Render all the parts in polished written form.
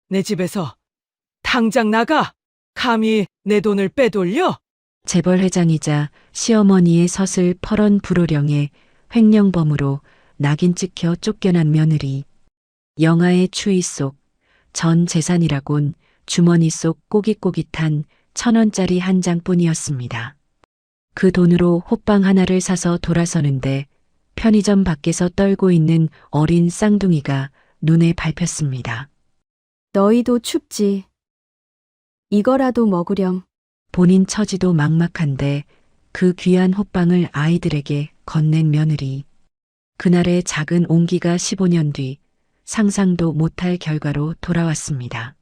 내 집에서 당장 나가! 감히 내 돈을 빼돌려? 재벌 회장이자 시어머니의 서슬 퍼런 불호령에 횡령범으로 낙인 찍혀 쫓겨난 며느리. 영화의 추위 속 전 재산이라곤 주머니 속 꼬깃꼬깃한 1,000원짜리 한 장뿐이었습니다. 그 돈으로 호빵 하나를 사서 돌아서는데 편의점 밖에서 떨고 있는 어린 쌍둥이가 눈에 밟혔습니다. 너희도 춥지. 이거라도 먹으렴. 본인 처지도 막막한데 그 귀한 호빵을 아이들에게 건넨 며느리. 그날의 작은 온기가 15년 뒤 상상도 못할 결과로 돌아왔습니다.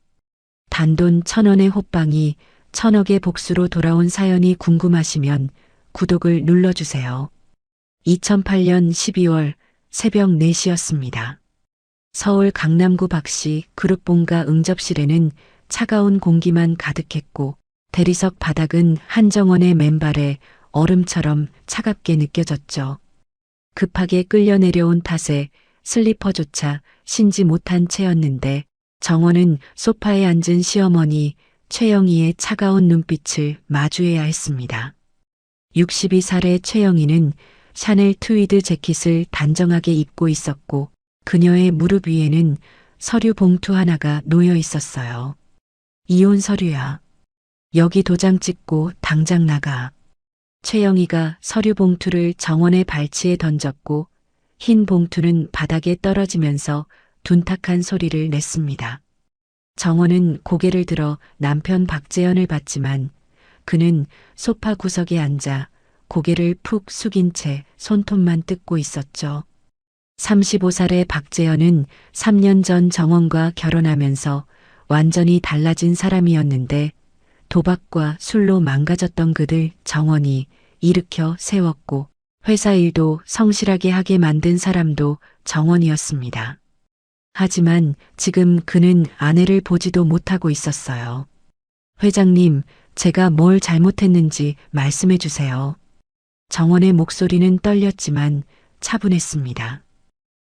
단돈 1,000원의 호빵이 1,000억의 복수로 돌아온 사연이 궁금하시면 구독을 눌러주세요. 2008년 12월 새벽 4시였습니다. 서울 강남구 박씨 그룹본가 응접실에는 차가운 공기만 가득했고 대리석 바닥은 한정원의 맨발에 얼음처럼 차갑게 느껴졌죠. 급하게 끌려 내려온 탓에 슬리퍼조차 신지 못한 채였는데 정원은 소파에 앉은 시어머니 최영희의 차가운 눈빛을 마주해야 했습니다. 62살의 최영희는 샤넬 트위드 재킷을 단정하게 입고 있었고 그녀의 무릎 위에는 서류 봉투 하나가 놓여 있었어요. 이혼 서류야. 여기 도장 찍고 당장 나가. 최영희가 서류 봉투를 정원의 발치에 던졌고 흰 봉투는 바닥에 떨어지면서 둔탁한 소리를 냈습니다. 정원은 고개를 들어 남편 박재현을 봤지만 그는 소파 구석에 앉아 고개를 푹 숙인 채 손톱만 뜯고 있었죠. 35살의 박재현은 3년 전 정원과 결혼하면서 완전히 달라진 사람이었는데 도박과 술로 망가졌던 그들 정원이 일으켜 세웠고 회사 일도 성실하게 하게 만든 사람도 정원이었습니다. 하지만 지금 그는 아내를 보지도 못하고 있었어요. 회장님, 제가 뭘 잘못했는지 말씀해 주세요. 정원의 목소리는 떨렸지만 차분했습니다.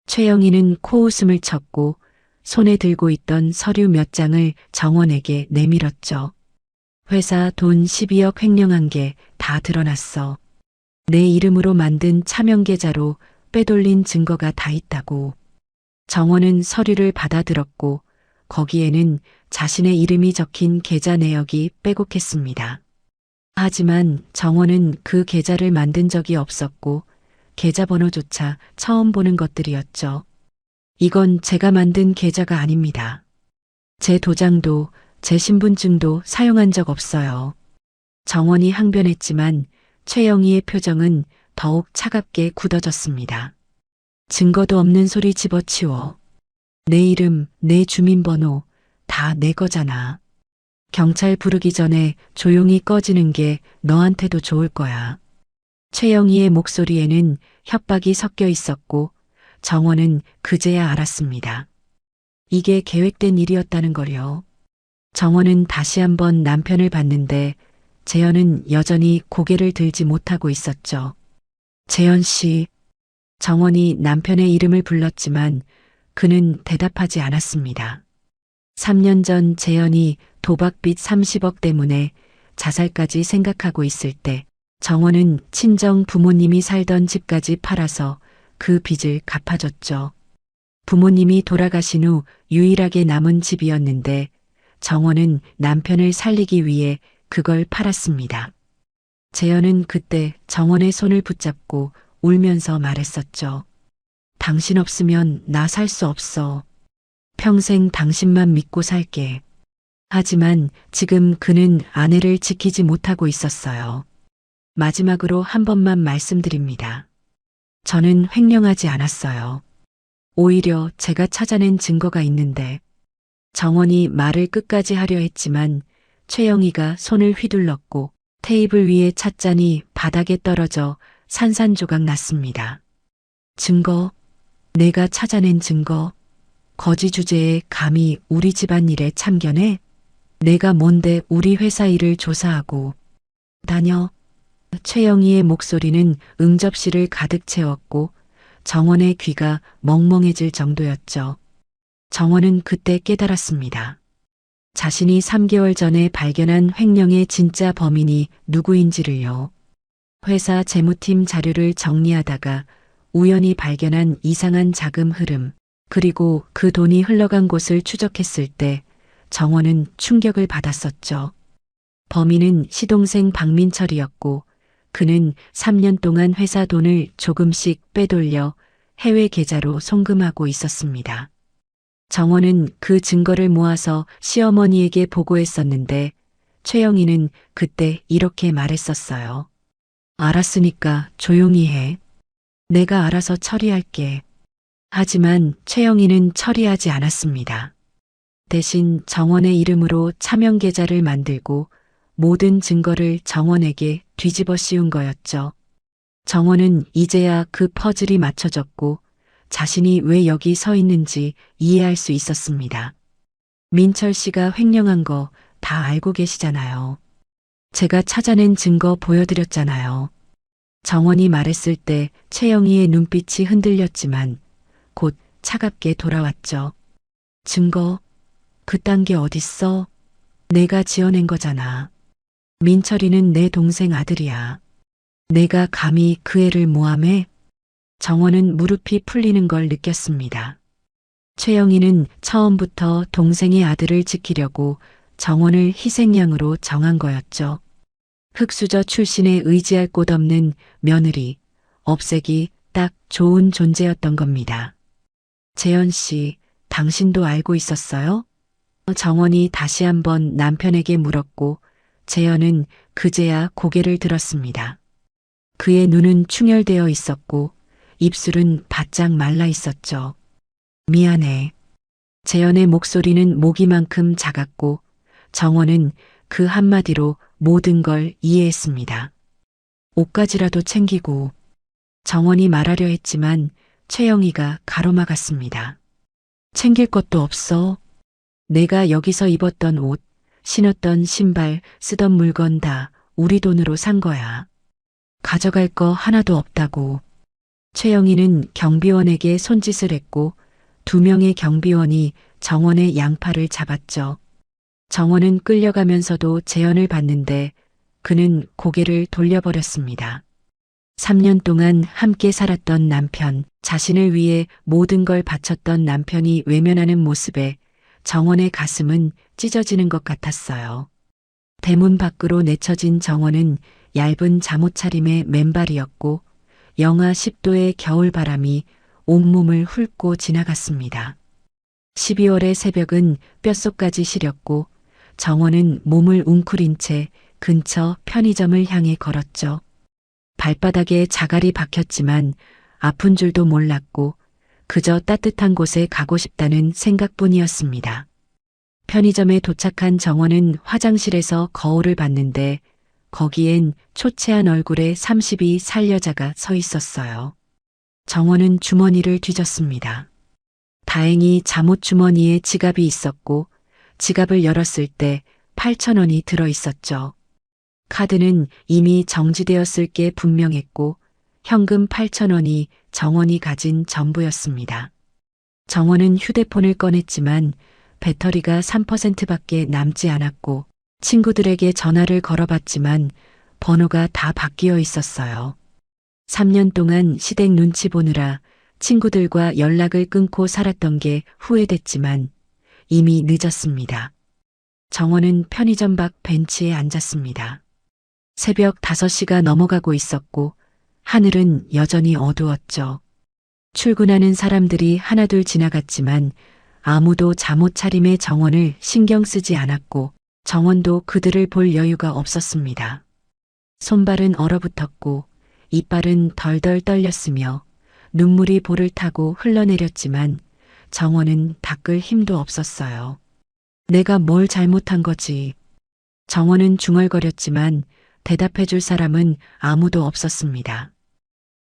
최영희는 코웃음을 쳤고 손에 들고 있던 서류 몇 장을 정원에게 내밀었죠. 회사 돈 12억 횡령한 게 다 드러났어. 내 이름으로 만든 차명 계좌로 빼돌린 증거가 다 있다고. 정원은 서류를 받아들었고 거기에는 자신의 이름이 적힌 계좌 내역이 빼곡했습니다. 하지만 정원은 그 계좌를 만든 적이 없었고 계좌번호조차 처음 보는 것들이었죠. 이건 제가 만든 계좌가 아닙니다. 제 도장도 제 신분증도 사용한 적 없어요. 정원이 항변했지만 최영희의 표정은 더욱 차갑게 굳어졌습니다. 증거도 없는 소리 집어치워. 내 이름, 내 주민번호 다 내 거잖아. 경찰 부르기 전에 조용히 꺼지는 게 너한테도 좋을 거야. 최영희의 목소리에는 협박이 섞여 있었고 정원은 그제야 알았습니다. 이게 계획된 일이었다는 걸요. 정원은 다시 한번 남편을 봤는데 재현은 여전히 고개를 들지 못하고 있었죠. 재현 씨. 정원이 남편의 이름을 불렀지만 그는 대답하지 않았습니다. 3년 전 재현이 도박빚 30억 때문에 자살까지 생각하고 있을 때 정원은 친정 부모님이 살던 집까지 팔아서 그 빚을 갚아줬죠. 부모님이 돌아가신 후 유일하게 남은 집이었는데 정원은 남편을 살리기 위해 그걸 팔았습니다. 재현은 그때 정원의 손을 붙잡고 울면서 말했었죠. 당신 없으면 나 살 수 없어. 평생 당신만 믿고 살게. 하지만 지금 그는 아내를 지키지 못하고 있었어요. 마지막으로 한 번만 말씀드립니다. 저는 횡령하지 않았어요. 오히려 제가 찾아낸 증거가 있는데 정원이 말을 끝까지 하려 했지만 최영희가 손을 휘둘렀고 테이블 위에 찻잔이 바닥에 떨어져 산산조각 났습니다. 증거, 내가 찾아낸 증거, 거지 주제에 감히 우리 집안 일에 참견해? 내가 뭔데 우리 회사 일을 조사하고 다녀? 최영희의 목소리는 응접실을 가득 채웠고 정원의 귀가 멍멍해질 정도였죠. 정원은 그때 깨달았습니다. 자신이 3개월 전에 발견한 횡령의 진짜 범인이 누구인지를요. 회사 재무팀 자료를 정리하다가 우연히 발견한 이상한 자금 흐름, 그리고 그 돈이 흘러간 곳을 추적했을 때 정원은 충격을 받았었죠. 범인은 시동생 박민철이었고 그는 3년 동안 회사 돈을 조금씩 빼돌려 해외 계좌로 송금하고 있었습니다. 정원은 그 증거를 모아서 시어머니에게 보고했었는데 최영희는 그때 이렇게 말했었어요. 알았으니까 조용히 해. 내가 알아서 처리할게. 하지만 최영희는 처리하지 않았습니다. 대신 정원의 이름으로 차명 계좌를 만들고 모든 증거를 정원에게 뒤집어 씌운 거였죠. 정원은 이제야 그 퍼즐이 맞춰졌고 자신이 왜 여기 서 있는지 이해할 수 있었습니다. 민철 씨가 횡령한 거 다 알고 계시잖아요. 제가 찾아낸 증거 보여드렸잖아요. 정원이 말했을 때 최영희의 눈빛이 흔들렸지만 곧 차갑게 돌아왔죠. 증거? 그딴 게 어딨어? 내가 지어낸 거잖아. 민철이는 내 동생 아들이야. 내가 감히 그 애를 모함해? 정원은 무릎이 풀리는 걸 느꼈습니다. 최영희는 처음부터 동생의 아들을 지키려고 정원을 희생양으로 정한 거였죠. 흑수저 출신에 의지할 곳 없는 며느리, 없애기 딱 좋은 존재였던 겁니다. 재현 씨, 당신도 알고 있었어요? 정원이 다시 한번 남편에게 물었고 재현은 그제야 고개를 들었습니다. 그의 눈은 충혈되어 있었고 입술은 바짝 말라 있었죠. 미안해. 재현의 목소리는 모기만큼 작았고 정원은 그 한마디로 모든 걸 이해했습니다. 옷가지라도 챙기고. 정원이 말하려 했지만 최영희가 가로막았습니다. 챙길 것도 없어. 내가 여기서 입었던 옷, 신었던 신발, 쓰던 물건 다 우리 돈으로 산 거야. 가져갈 거 하나도 없다고. 최영희는 경비원에게 손짓을 했고 2명의 경비원이 정원의 양팔을 잡았죠. 정원은 끌려가면서도 재현을 봤는데 그는 고개를 돌려버렸습니다. 3년 동안 함께 살았던 남편, 자신을 위해 모든 걸 바쳤던 남편이 외면하는 모습에 정원의 가슴은 찢어지는 것 같았어요. 대문 밖으로 내쳐진 정원은 얇은 잠옷차림의 맨발이었고 영하 10도의 겨울바람이 온몸을 훑고 지나갔습니다. 12월의 새벽은 뼛속까지 시렸고 정원은 몸을 웅크린 채 근처 편의점을 향해 걸었죠. 발바닥에 자갈이 박혔지만 아픈 줄도 몰랐고 그저 따뜻한 곳에 가고 싶다는 생각뿐이었습니다. 편의점에 도착한 정원은 화장실에서 거울을 봤는데 거기엔 초췌한 얼굴의 32살 여자가 서 있었어요. 정원은 주머니를 뒤졌습니다. 다행히 잠옷 주머니에 지갑이 있었고 지갑을 열었을 때 8,000원이 들어 있었죠. 카드는 이미 정지되었을 게 분명했고 현금 8,000원이 정원이 가진 전부였습니다. 정원은 휴대폰을 꺼냈지만 배터리가 3%밖에 남지 않았고 친구들에게 전화를 걸어봤지만 번호가 다 바뀌어 있었어요. 3년 동안 시댁 눈치 보느라 친구들과 연락을 끊고 살았던 게 후회됐지만 이미 늦었습니다. 정원은 편의점 밖 벤치에 앉았습니다. 새벽 5시가 넘어가고 있었고 하늘은 여전히 어두웠죠. 출근하는 사람들이 하나둘 지나갔지만 아무도 잠옷 차림의 정원을 신경 쓰지 않았고 정원도 그들을 볼 여유가 없었습니다. 손발은 얼어붙었고 이빨은 덜덜 떨렸으며 눈물이 볼을 타고 흘러내렸지만 정원은 닦을 힘도 없었어요. 내가 뭘 잘못한 거지? 정원은 중얼거렸지만 대답해 줄 사람은 아무도 없었습니다.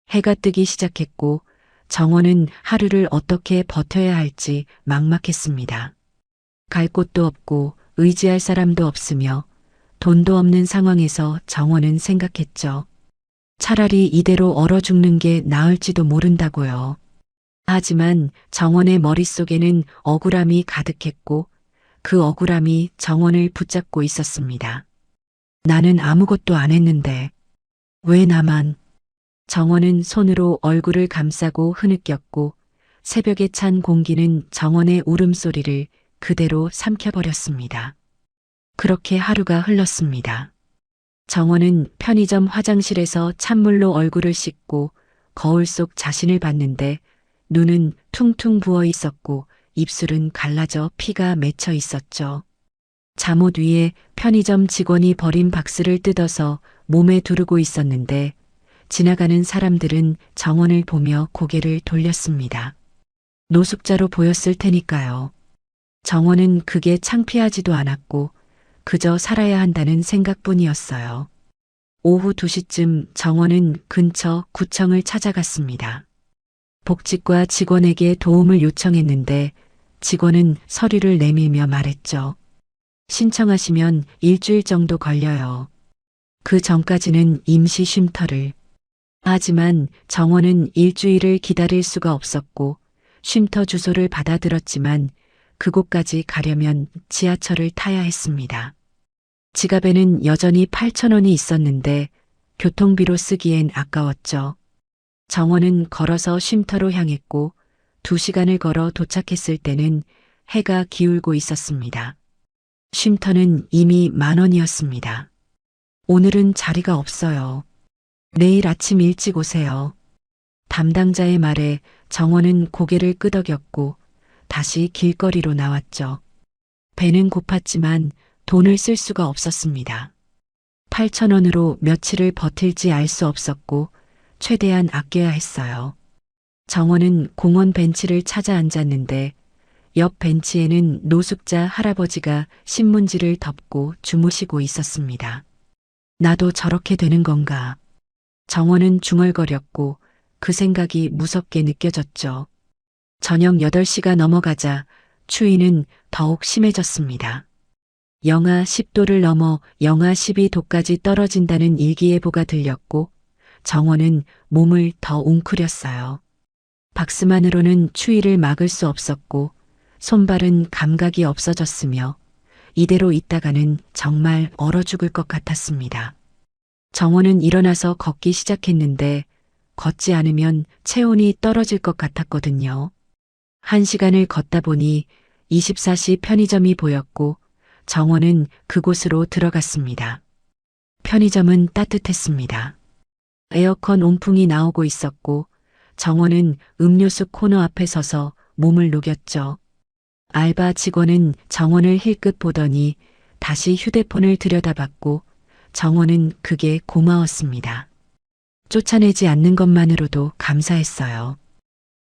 해가 뜨기 시작했고 정원은 하루를 어떻게 버텨야 할지 막막했습니다. 갈 곳도 없고 의지할 사람도 없으며 돈도 없는 상황에서 정원은 생각했죠. 차라리 이대로 얼어 죽는 게 나을지도 모른다고요. 하지만 정원의 머릿속에는 억울함이 가득했고 그 억울함이 정원을 붙잡고 있었습니다. 나는 아무것도 안 했는데 왜 나만? 정원은 손으로 얼굴을 감싸고 흐느꼈고 새벽에 찬 공기는 정원의 울음소리를 그대로 삼켜버렸습니다. 그렇게 하루가 흘렀습니다. 정원은 편의점 화장실에서 찬물로 얼굴을 씻고 거울 속 자신을 봤는데 눈은 퉁퉁 부어 있었고 입술은 갈라져 피가 맺혀 있었죠. 잠옷 위에 편의점 직원이 버린 박스를 뜯어서 몸에 두르고 있었는데 지나가는 사람들은 정원을 보며 고개를 돌렸습니다. 노숙자로 보였을 테니까요. 정원은 그게 창피하지도 않았고 그저 살아야 한다는 생각뿐이었어요. 오후 2시쯤 정원은 근처 구청을 찾아갔습니다. 복지과 직원에게 도움을 요청했는데 직원은 서류를 내밀며 말했죠. 신청하시면 일주일 정도 걸려요. 그 전까지는 임시 쉼터를. 하지만 정원은 일주일을 기다릴 수가 없었고 쉼터 주소를 받아들었지만 그곳까지 가려면 지하철을 타야 했습니다. 지갑에는 여전히 8,000원이 있었는데 교통비로 쓰기엔 아까웠죠. 정원은 걸어서 쉼터로 향했고 2시간을 걸어 도착했을 때는 해가 기울고 있었습니다. 쉼터는 이미 10,000원이었습니다. 오늘은 자리가 없어요. 내일 아침 일찍 오세요. 담당자의 말에 정원은 고개를 끄덕였고 다시 길거리로 나왔죠. 배는 고팠지만 돈을 쓸 수가 없었습니다. 8,000원으로 며칠을 버틸지 알 수 없었고 최대한 아껴야 했어요. 정원은 공원 벤치를 찾아 앉았는데 옆 벤치에는 노숙자 할아버지가 신문지를 덮고 주무시고 있었습니다. 나도 저렇게 되는 건가? 정원은 중얼거렸고 그 생각이 무섭게 느껴졌죠. 저녁 8시가 넘어가자 추위는 더욱 심해졌습니다. 영하 10도를 넘어 영하 12도까지 떨어진다는 일기예보가 들렸고 정원은 몸을 더 웅크렸어요. 박스만으로는 추위를 막을 수 없었고 손발은 감각이 없어졌으며 이대로 있다가는 정말 얼어 죽을 것 같았습니다. 정원은 일어나서 걷기 시작했는데 걷지 않으면 체온이 떨어질 것 같았거든요. 1시간을 걷다 보니 24시 편의점이 보였고 정원은 그곳으로 들어갔습니다. 편의점은 따뜻했습니다. 에어컨 온풍이 나오고 있었고 정원은 음료수 코너 앞에 서서 몸을 녹였죠. 알바 직원은 정원을 힐끗 보더니 다시 휴대폰을 들여다봤고 정원은 그게 고마웠습니다. 쫓아내지 않는 것만으로도 감사했어요.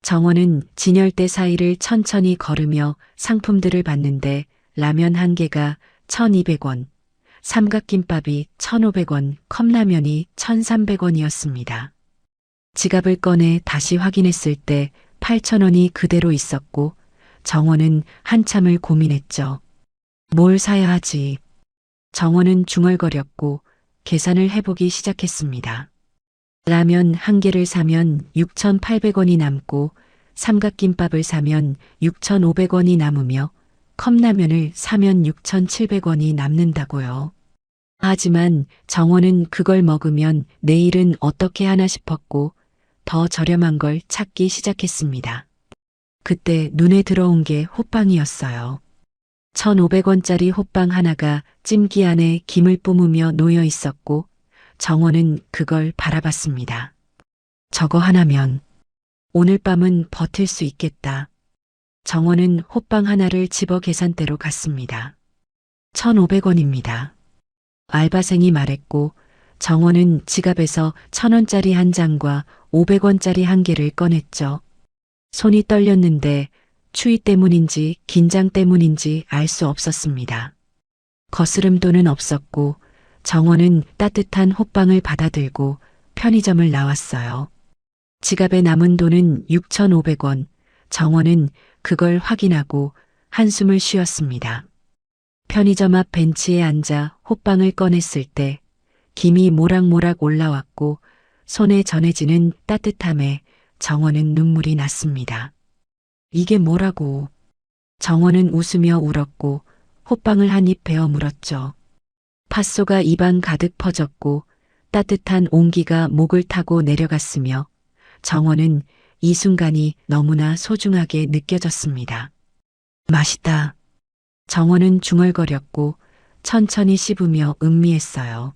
정원은 진열대 사이를 천천히 걸으며 상품들을 봤는데 라면 1개가 1,200원, 삼각김밥이 1,500원, 컵라면이 1,300원이었습니다. 지갑을 꺼내 다시 확인했을 때 8,000원이 그대로 있었고 정원은 한참을 고민했죠. 뭘 사야 하지? 정원은 중얼거렸고 계산을 해보기 시작했습니다. 라면 1개를 사면 6,800원이 남고 삼각김밥을 사면 6,500원이 남으며 컵라면을 사면 6,700원이 남는다고요. 하지만 정원은 그걸 먹으면 내일은 어떻게 하나 싶었고 더 저렴한 걸 찾기 시작했습니다. 그때 눈에 들어온 게 호빵이었어요. 1,500원짜리 호빵 하나가 찜기 안에 김을 뿜으며 놓여 있었고 정원은 그걸 바라봤습니다. 저거 하나면 오늘 밤은 버틸 수 있겠다. 정원은 호빵 하나를 집어 계산대로 갔습니다. 1,500원입니다. 알바생이 말했고 정원은 지갑에서 1,000원짜리 한 장과 500원짜리 1개를 꺼냈죠. 손이 떨렸는데 추위 때문인지 긴장 때문인지 알 수 없었습니다. 거스름 돈은 없었고 정원은 따뜻한 호빵을 받아들고 편의점을 나왔어요. 지갑에 남은 돈은 6,500원. 정원은 그걸 확인하고 한숨을 쉬었습니다. 편의점 앞 벤치에 앉아 호빵을 꺼냈을 때 김이 모락모락 올라왔고 손에 전해지는 따뜻함에 정원은 눈물이 났습니다. 이게 뭐라고? 정원은 웃으며 울었고 호빵을 한 입 베어 물었죠. 팥소가 입안 가득 퍼졌고 따뜻한 온기가 목을 타고 내려갔으며 정원은 이 순간이 너무나 소중하게 느껴졌습니다. 맛있다. 정원은 중얼거렸고 천천히 씹으며 음미했어요.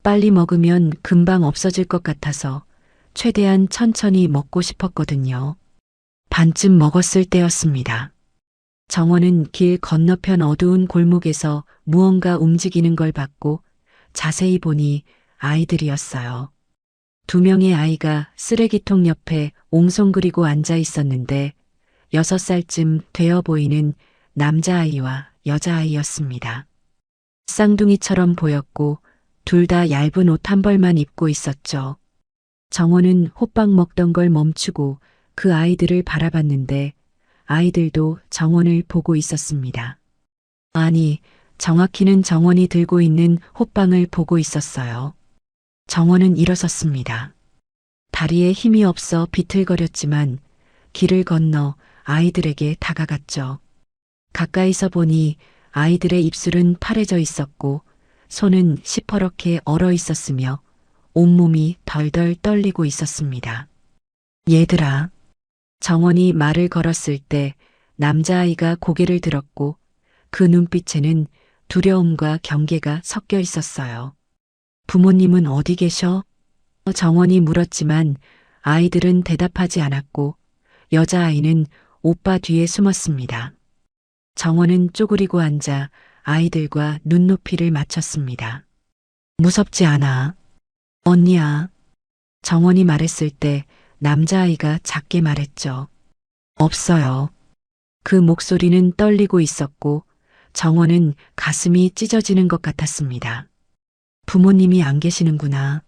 빨리 먹으면 금방 없어질 것 같아서 최대한 천천히 먹고 싶었거든요. 반쯤 먹었을 때였습니다. 정원은 길 건너편 어두운 골목에서 무언가 움직이는 걸 봤고 자세히 보니 아이들이었어요. 2명의 아이가 쓰레기통 옆에 옹송그리고 앉아 있었는데 6살쯤 되어 보이는 남자아이와 여자아이였습니다. 쌍둥이처럼 보였고 둘 다 얇은 옷 한 벌만 입고 있었죠. 정원은 호빵 먹던 걸 멈추고 그 아이들을 바라봤는데 아이들도 정원을 보고 있었습니다. 아니, 정확히는 정원이 들고 있는 호빵을 보고 있었어요. 정원은 일어섰습니다. 다리에 힘이 없어 비틀거렸지만 길을 건너 아이들에게 다가갔죠. 가까이서 보니 아이들의 입술은 파래져 있었고 손은 시퍼렇게 얼어 있었으며 온몸이 덜덜 떨리고 있었습니다. 얘들아. 정원이 말을 걸었을 때 남자아이가 고개를 들었고 그 눈빛에는 두려움과 경계가 섞여 있었어요. 부모님은 어디 계셔? 정원이 물었지만 아이들은 대답하지 않았고 여자아이는 오빠 뒤에 숨었습니다. 정원은 쪼그리고 앉아 아이들과 눈높이를 맞췄습니다. 무섭지 않아. 언니야. 정원이 말했을 때 남자아이가 작게 말했죠. 없어요. 그 목소리는 떨리고 있었고 정원은 가슴이 찢어지는 것 같았습니다. 부모님이 안 계시는구나.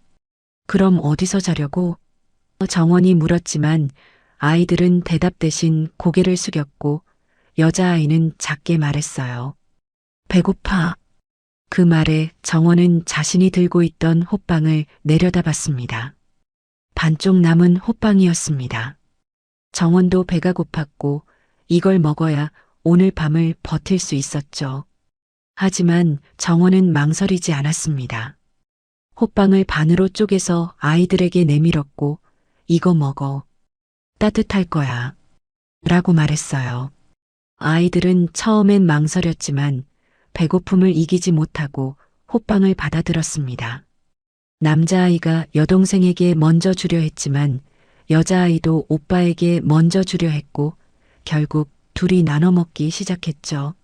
그럼 어디서 자려고? 정원이 물었지만 아이들은 대답 대신 고개를 숙였고 여자아이는 작게 말했어요. 배고파. 그 말에 정원은 자신이 들고 있던 호빵을 내려다봤습니다. 반쪽 남은 호빵이었습니다. 정원도 배가 고팠고 이걸 먹어야 오늘 밤을 버틸 수 있었죠. 하지만 정원은 망설이지 않았습니다. 호빵을 반으로 쪼개서 아이들에게 내밀었고 이거 먹어. 따뜻할 거야. 라고 말했어요. 아이들은 처음엔 망설였지만 배고픔을 이기지 못하고 호빵을 받아들었습니다. 남자아이가 여동생에게 먼저 주려 했지만 여자아이도 오빠에게 먼저 주려 했고 결국 둘이 나눠 먹기 시작했죠.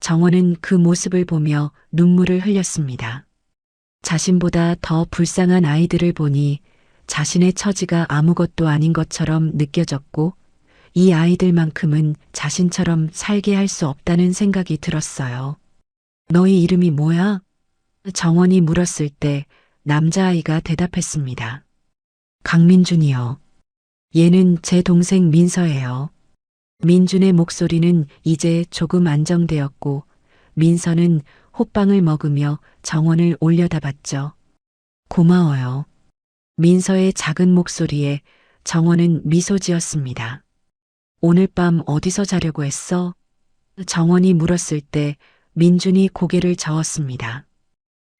정원은 그 모습을 보며 눈물을 흘렸습니다. 자신보다 더 불쌍한 아이들을 보니 자신의 처지가 아무것도 아닌 것처럼 느껴졌고 이 아이들만큼은 자신처럼 살게 할 수 없다는 생각이 들었어요. 너희 이름이 뭐야? 정원이 물었을 때 남자아이가 대답했습니다. 강민준이요. 얘는 제 동생 민서예요. 민준의 목소리는 이제 조금 안정되었고 민서는 호빵을 먹으며 정원을 올려다봤죠. 고마워요. 민서의 작은 목소리에 정원은 미소 지었습니다. 오늘 밤 어디서 자려고 했어? 정원이 물었을 때 민준이 고개를 저었습니다.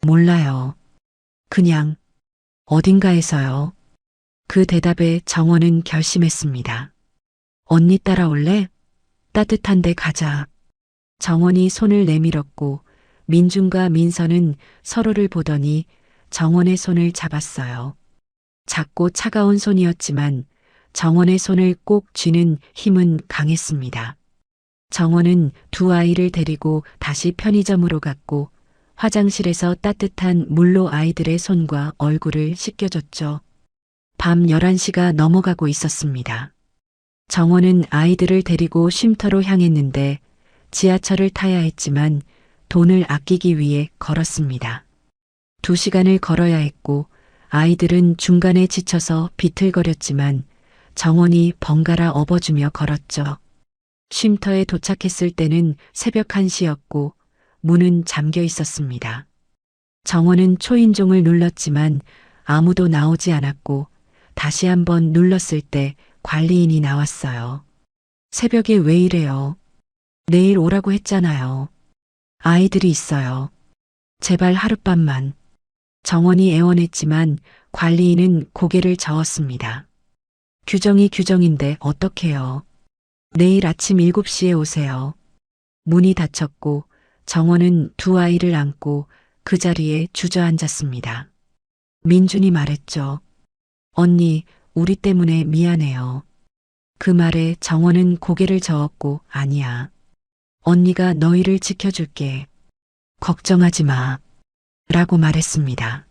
몰라요. 그냥 어딘가에서요. 그 대답에 정원은 결심했습니다. 언니 따라올래? 따뜻한 데 가자. 정원이 손을 내밀었고 민준과 민서는 서로를 보더니 정원의 손을 잡았어요. 작고 차가운 손이었지만 정원의 손을 꼭 쥐는 힘은 강했습니다. 정원은 두 아이를 데리고 다시 편의점으로 갔고 화장실에서 따뜻한 물로 아이들의 손과 얼굴을 씻겨줬죠. 밤 11시가 넘어가고 있었습니다. 정원은 아이들을 데리고 쉼터로 향했는데 지하철을 타야 했지만 돈을 아끼기 위해 걸었습니다. 2시간을 걸어야 했고 아이들은 중간에 지쳐서 비틀거렸지만 정원이 번갈아 업어주며 걸었죠. 쉼터에 도착했을 때는 새벽 1시였고 문은 잠겨 있었습니다. 정원은 초인종을 눌렀지만 아무도 나오지 않았고 다시 한번 눌렀을 때 관리인이 나왔어요. 새벽에 왜 이래요? 내일 오라고 했잖아요. 아이들이 있어요. 제발 하룻밤만. 정원이 애원했지만 관리인은 고개를 저었습니다. 규정이 규정인데 어떡해요. 내일 아침 7시에 오세요. 문이 닫혔고 정원은 두 아이를 안고 그 자리에 주저앉았습니다. 민준이 말했죠. 언니, 우리 때문에 미안해요. 그 말에 정원은 고개를 저었고 아니야. 언니가 너희를 지켜줄게. 걱정하지 마. 라고 말했습니다.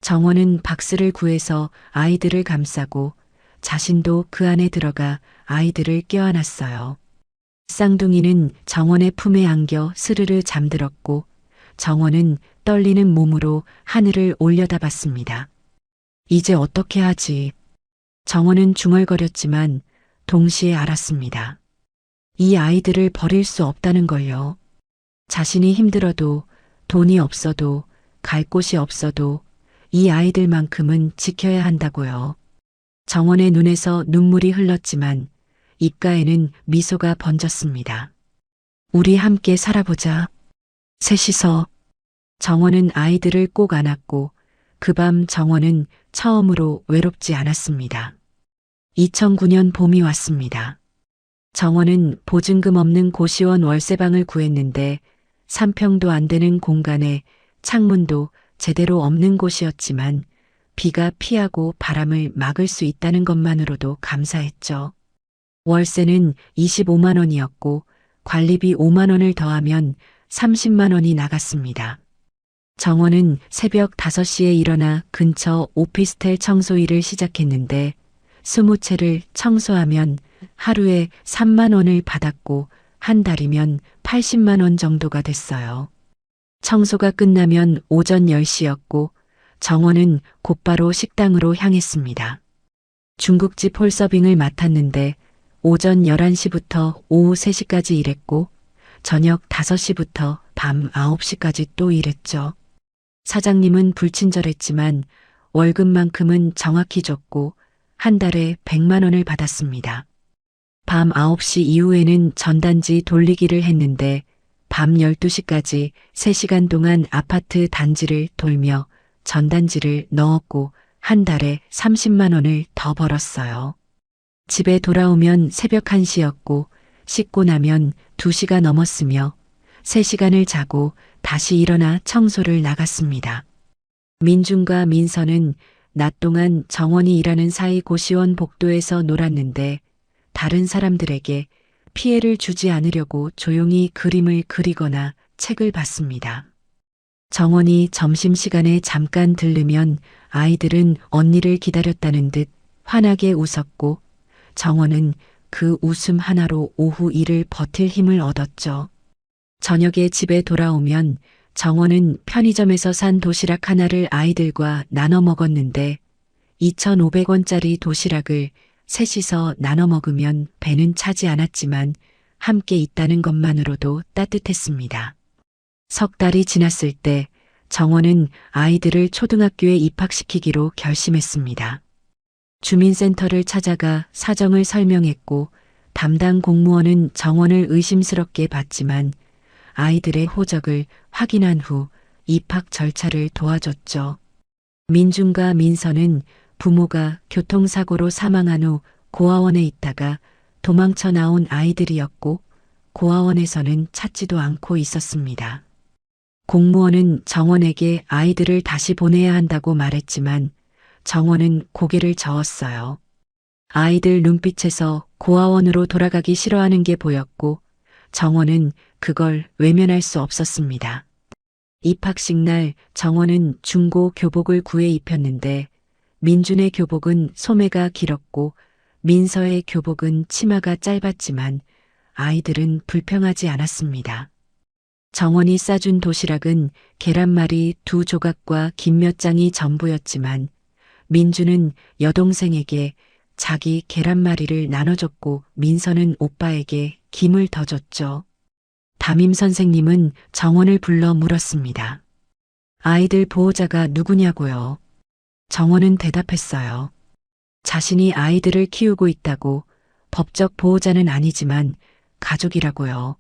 정원은 박스를 구해서 아이들을 감싸고 자신도 그 안에 들어가 아이들을 껴안았어요. 쌍둥이는 정원의 품에 안겨 스르르 잠들었고 정원은 떨리는 몸으로 하늘을 올려다봤습니다. 이제 어떻게 하지? 정원은 중얼거렸지만 동시에 알았습니다. 이 아이들을 버릴 수 없다는 걸요. 자신이 힘들어도 돈이 없어도 갈 곳이 없어도 이 아이들만큼은 지켜야 한다고요. 정원의 눈에서 눈물이 흘렀지만 입가에는 미소가 번졌습니다. 우리 함께 살아보자. 셋이서. 정원은 아이들을 꼭 안았고 그 밤 정원은 처음으로 외롭지 않았습니다. 2009년 봄이 왔습니다. 정원은 보증금 없는 고시원 월세방을 구했는데 3평도 안 되는 공간에 창문도 제대로 없는 곳이었지만 비가 피하고 바람을 막을 수 있다는 것만으로도 감사했죠. 월세는 25만 원이었고 관리비 5만 원을 더하면 30만 원이 나갔습니다. 정원은 새벽 5시에 일어나 근처 오피스텔 청소 일을 시작했는데 20채를 청소하면 하루에 3만 원을 받았고 한 달이면 80만 원 정도가 됐어요. 청소가 끝나면 오전 10시였고 정원은 곧바로 식당으로 향했습니다. 중국집 홀서빙을 맡았는데 오전 11시부터 오후 3시까지 일했고 저녁 5시부터 밤 9시까지 또 일했죠. 사장님은 불친절했지만 월급만큼은 정확히 줬고 한 달에 100만 원을 받았습니다. 밤 9시 이후에는 전단지 돌리기를 했는데 밤 12시까지 3시간 동안 아파트 단지를 돌며 전단지를 넣었고 한 달에 30만 원을 더 벌었어요. 집에 돌아오면 새벽 1시였고 씻고 나면 2시가 넘었으며 3시간을 자고 다시 일어나 청소를 나갔습니다. 민준과 민서는 낮 동안 정원이 일하는 사이 고시원 복도에서 놀았는데 다른 사람들에게 피해를 주지 않으려고 조용히 그림을 그리거나 책을 봤습니다. 정원이 점심시간에 잠깐 들르면 아이들은 언니를 기다렸다는 듯 환하게 웃었고 정원은 그 웃음 하나로 오후 일을 버틸 힘을 얻었죠. 저녁에 집에 돌아오면 정원은 편의점에서 산 도시락 하나를 아이들과 나눠 먹었는데 2,500원짜리 도시락을 셋이서 나눠 먹으면 배는 차지 않았지만 함께 있다는 것만으로도 따뜻했습니다. 석 달이 지났을 때 정원은 아이들을 초등학교에 입학시키기로 결심했습니다. 주민센터를 찾아가 사정을 설명했고 담당 공무원은 정원을 의심스럽게 봤지만 아이들의 호적을 확인한 후 입학 절차를 도와줬죠. 민준과 민서는 부모가 교통사고로 사망한 후 고아원에 있다가 도망쳐 나온 아이들이었고 고아원에서는 찾지도 않고 있었습니다. 공무원은 정원에게 아이들을 다시 보내야 한다고 말했지만 정원은 고개를 저었어요. 아이들 눈빛에서 고아원으로 돌아가기 싫어하는 게 보였고 정원은 그걸 외면할 수 없었습니다. 입학식 날 정원은 중고 교복을 구해 입혔는데 민준의 교복은 소매가 길었고 민서의 교복은 치마가 짧았지만 아이들은 불평하지 않았습니다. 정원이 싸준 도시락은 계란말이 2조각과 김 몇 장이 전부였지만 민주는 여동생에게 자기 계란말이를 나눠줬고 민서는 오빠에게 김을 더 줬죠. 담임 선생님은 정원을 불러 물었습니다. 아이들 보호자가 누구냐고요? 정원은 대답했어요. 자신이 아이들을 키우고 있다고 법적 보호자는 아니지만 가족이라고요.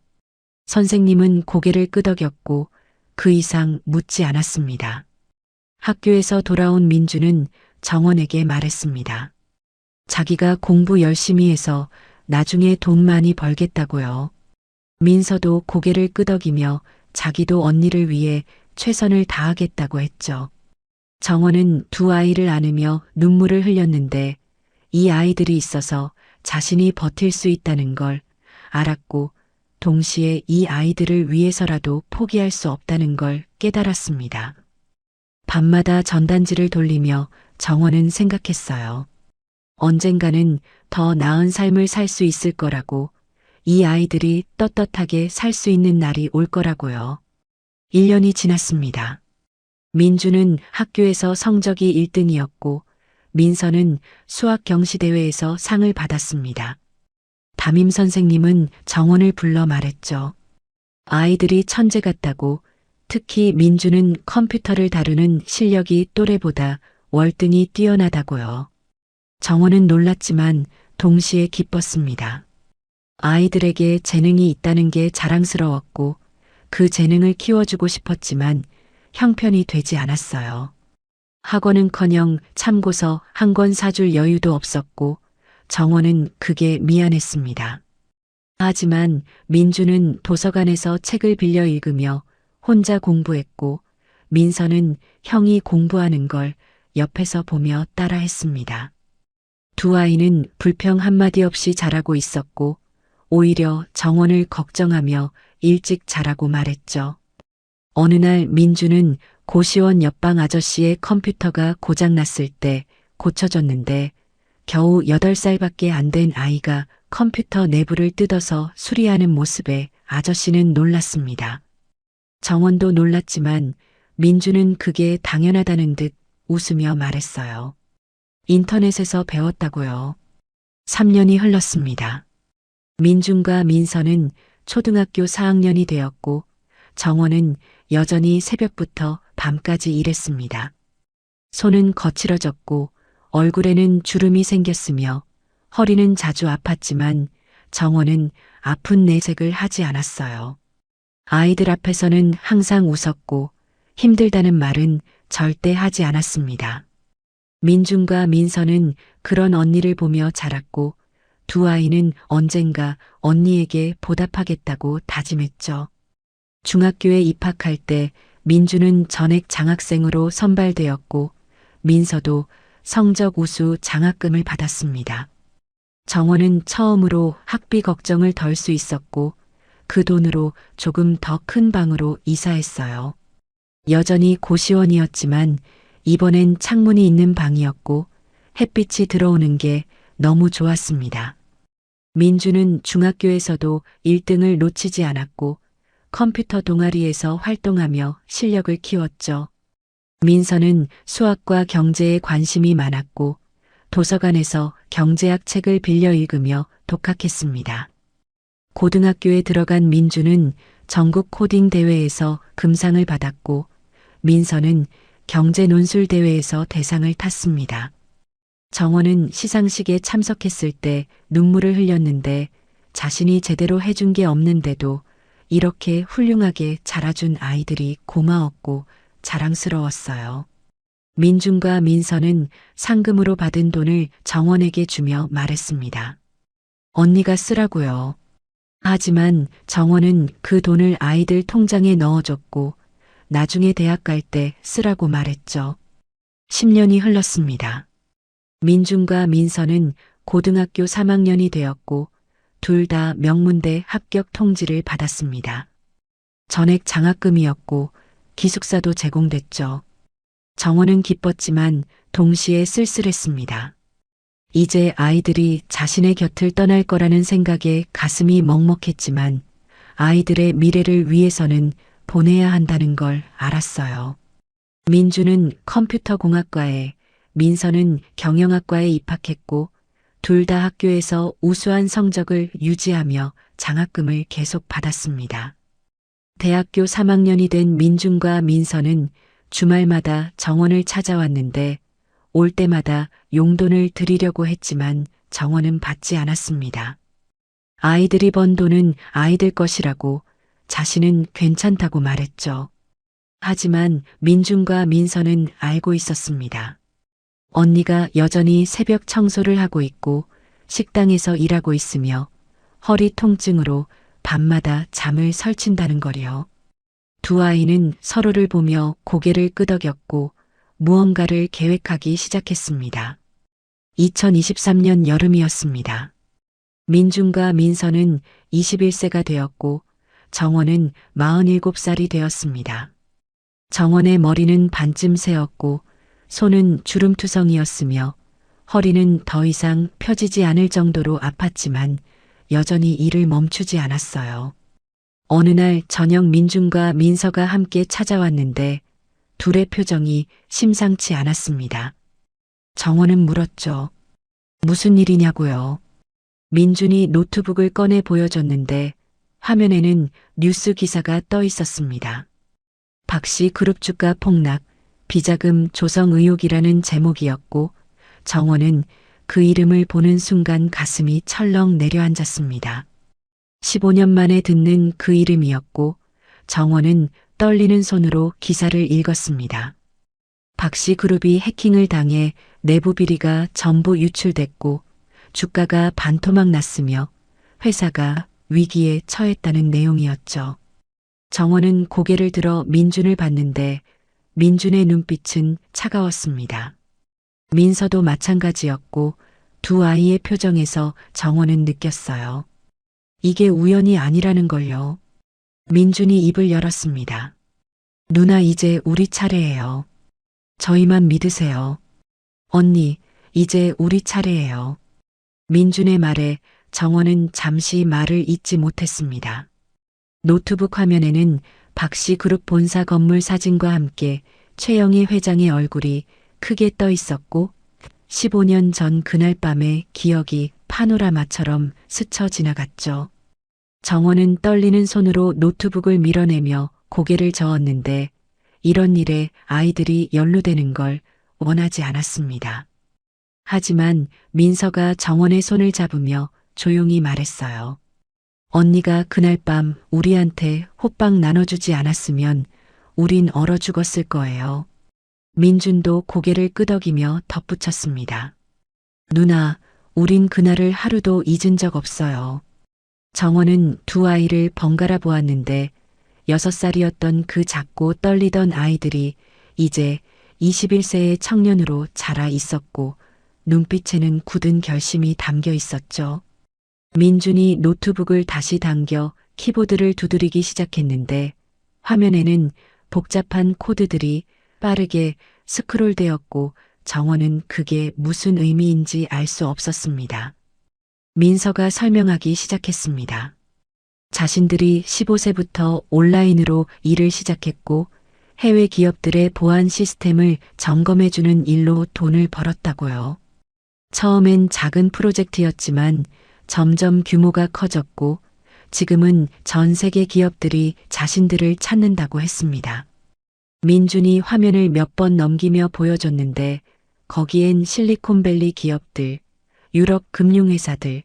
선생님은 고개를 끄덕였고 그 이상 묻지 않았습니다. 학교에서 돌아온 민주는 정원에게 말했습니다. 자기가 공부 열심히 해서 나중에 돈 많이 벌겠다고요. 민서도 고개를 끄덕이며 자기도 언니를 위해 최선을 다하겠다고 했죠. 정원은 두 아이를 안으며 눈물을 흘렸는데 이 아이들이 있어서 자신이 버틸 수 있다는 걸 알았고 동시에 이 아이들을 위해서라도 포기할 수 없다는 걸 깨달았습니다. 밤마다 전단지를 돌리며 정원은 생각했어요. 언젠가는 더 나은 삶을 살 수 있을 거라고, 이 아이들이 떳떳하게 살 수 있는 날이 올 거라고요. 1년이 지났습니다. 민주는 학교에서 성적이 1등이었고 민서는 수학 경시대회에서 상을 받았습니다. 담임 선생님은 정원을 불러 말했죠. 아이들이 천재 같다고, 특히 민주는 컴퓨터를 다루는 실력이 또래보다 월등히 뛰어나다고요. 정원은 놀랐지만 동시에 기뻤습니다. 아이들에게 재능이 있다는 게 자랑스러웠고 그 재능을 키워주고 싶었지만 형편이 되지 않았어요. 학원은커녕 참고서 한 권 사줄 여유도 없었고 정원은 그게 미안했습니다. 하지만 민주는 도서관에서 책을 빌려 읽으며 혼자 공부했고 민서는 형이 공부하는 걸 옆에서 보며 따라했습니다. 두 아이는 불평 한마디 없이 자라고 있었고 오히려 정원을 걱정하며 일찍 자라고 말했죠. 어느 날 민주는 고시원 옆방 아저씨의 컴퓨터가 고장났을 때 고쳐줬는데 겨우 8살밖에 안 된 아이가 컴퓨터 내부를 뜯어서 수리하는 모습에 아저씨는 놀랐습니다. 정원도 놀랐지만 민주는 그게 당연하다는 듯 웃으며 말했어요. 인터넷에서 배웠다고요. 3년이 흘렀습니다. 민준과 민서는 초등학교 4학년이 되었고 정원은 여전히 새벽부터 밤까지 일했습니다. 손은 거칠어졌고 얼굴에는 주름이 생겼으며 허리는 자주 아팠지만 정원은 아픈 내색을 하지 않았어요. 아이들 앞에서는 항상 웃었고 힘들다는 말은 절대 하지 않았습니다. 민준과 민서는 그런 언니를 보며 자랐고 두 아이는 언젠가 언니에게 보답하겠다고 다짐했죠. 중학교에 입학할 때 민주는 전액 장학생으로 선발되었고 민서도 성적 우수 장학금을 받았습니다. 정원은 처음으로 학비 걱정을 덜 수 있었고 그 돈으로 조금 더 큰 방으로 이사했어요. 여전히 고시원이었지만 이번엔 창문이 있는 방이었고 햇빛이 들어오는 게 너무 좋았습니다. 민주는 중학교에서도 1등을 놓치지 않았고 컴퓨터 동아리에서 활동하며 실력을 키웠죠. 민서는 수학과 경제에 관심이 많았고 도서관에서 경제학 책을 빌려 읽으며 독학했습니다. 고등학교에 들어간 민주는 전국 코딩 대회에서 금상을 받았고 민서는 경제 논술 대회에서 대상을 탔습니다. 정원은 시상식에 참석했을 때 눈물을 흘렸는데 자신이 제대로 해준 게 없는데도 이렇게 훌륭하게 자라준 아이들이 고마웠고 자랑스러웠어요. 민준과 민서는 상금으로 받은 돈을 정원에게 주며 말했습니다. 언니가 쓰라고요. 하지만 정원은 그 돈을 아이들 통장에 넣어줬고 나중에 대학 갈 때 쓰라고 말했죠. 10년이 흘렀습니다. 민준과 민서는 고등학교 3학년이 되었고 둘 다 명문대 합격 통지를 받았습니다. 전액 장학금이었고 기숙사도 제공됐죠. 정원은 기뻤지만 동시에 쓸쓸했습니다. 이제 아이들이 자신의 곁을 떠날 거라는 생각에 가슴이 먹먹했지만 아이들의 미래를 위해서는 보내야 한다는 걸 알았어요. 민주는 컴퓨터공학과에, 민서는 경영학과에 입학했고 둘 다 학교에서 우수한 성적을 유지하며 장학금을 계속 받았습니다. 대학교 3학년이 된 민준과 민서는 주말마다 정원을 찾아왔는데 올 때마다 용돈을 드리려고 했지만 정원은 받지 않았습니다. 아이들이 번 돈은 아이들 것이라고 자신은 괜찮다고 말했죠. 하지만 민준과 민서는 알고 있었습니다. 언니가 여전히 새벽 청소를 하고 있고 식당에서 일하고 있으며 허리 통증으로 밤마다 잠을 설친다는 거리요. 두 아이는 서로를 보며 고개를 끄덕였고 무언가를 계획하기 시작했습니다. 2023년 여름이었습니다. 민준과 민서는 21세가 되었고 정원은 47살이 되었습니다. 정원의 머리는 반쯤 새었고 손은 주름투성이었으며 허리는 더 이상 펴지지 않을 정도로 아팠지만 여전히 일을 멈추지 않았어요. 어느 날 저녁 민준과 민서가 함께 찾아왔는데 둘의 표정이 심상치 않았습니다. 정원은 물었죠. 무슨 일이냐고요. 민준이 노트북을 꺼내 보여줬는데 화면에는 뉴스 기사가 떠 있었습니다. 박씨 그룹 주가 폭락, 비자금 조성 의혹이라는 제목이었고 정원은 그 이름을 보는 순간 가슴이 철렁 내려앉았습니다. 15년 만에 듣는 그 이름이었고 정원은 떨리는 손으로 기사를 읽었습니다. 박씨 그룹이 해킹을 당해 내부 비리가 전부 유출됐고 주가가 반토막 났으며 회사가 위기에 처했다는 내용이었죠. 정원은 고개를 들어 민준을 봤는데 민준의 눈빛은 차가웠습니다. 민서도 마찬가지였고 두 아이의 표정에서 정원은 느꼈어요. 이게 우연이 아니라는 걸요. 민준이 입을 열었습니다. 누나 이제 우리 차례예요. 저희만 믿으세요. 언니, 이제 우리 차례예요. 민준의 말에 정원은 잠시 말을 잇지 못했습니다. 노트북 화면에는 박씨 그룹 본사 건물 사진과 함께 최영희 회장의 얼굴이 크게 떠 있었고 15년 전 그날 밤의 기억이 파노라마처럼 스쳐 지나갔죠. 정원은 떨리는 손으로 노트북을 밀어내며 고개를 저었는데 이런 일에 아이들이 연루되는 걸 원하지 않았습니다. 하지만 민서가 정원의 손을 잡으며 조용히 말했어요. 언니가 그날 밤 우리한테 호빵 나눠주지 않았으면 우린 얼어 죽었을 거예요. 민준도 고개를 끄덕이며 덧붙였습니다. 누나, 우린 그날을 하루도 잊은 적 없어요. 정원은 두 아이를 번갈아 보았는데 6살이었던 그 작고 떨리던 아이들이 이제 21세의 청년으로 자라 있었고 눈빛에는 굳은 결심이 담겨 있었죠. 민준이 노트북을 다시 당겨 키보드를 두드리기 시작했는데 화면에는 복잡한 코드들이 빠르게 스크롤되었고 정원은 그게 무슨 의미인지 알 수 없었습니다. 민서가 설명하기 시작했습니다. 자신들이 15세부터 온라인으로 일을 시작했고 해외 기업들의 보안 시스템을 점검해주는 일로 돈을 벌었다고요. 처음엔 작은 프로젝트였지만 점점 규모가 커졌고 지금은 전 세계 기업들이 자신들을 찾는다고 했습니다. 민준이 화면을 몇 번 넘기며 보여줬는데 거기엔 실리콘밸리 기업들, 유럽 금융회사들,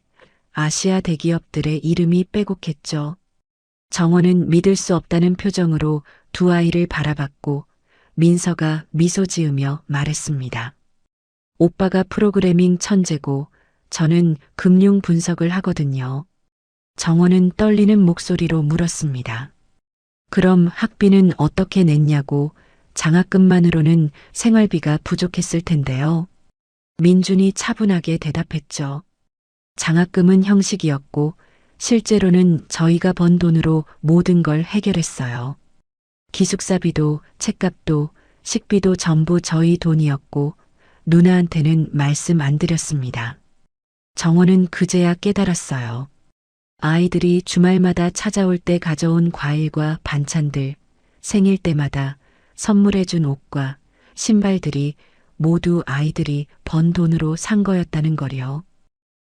아시아 대기업들의 이름이 빼곡했죠. 정원은 믿을 수 없다는 표정으로 두 아이를 바라봤고 민서가 미소 지으며 말했습니다. 오빠가 프로그래밍 천재고 저는 금융 분석을 하거든요. 정원은 떨리는 목소리로 물었습니다. 그럼 학비는 어떻게 냈냐고. 장학금만으로는 생활비가 부족했을 텐데요. 민준이 차분하게 대답했죠. 장학금은 형식이었고 실제로는 저희가 번 돈으로 모든 걸 해결했어요. 기숙사비도 책값도 식비도 전부 저희 돈이었고 누나한테는 말씀 안 드렸습니다. 정원은 그제야 깨달았어요. 아이들이 주말마다 찾아올 때 가져온 과일과 반찬들, 생일 때마다 선물해준 옷과 신발들이 모두 아이들이 번 돈으로 산 거였다는 거요.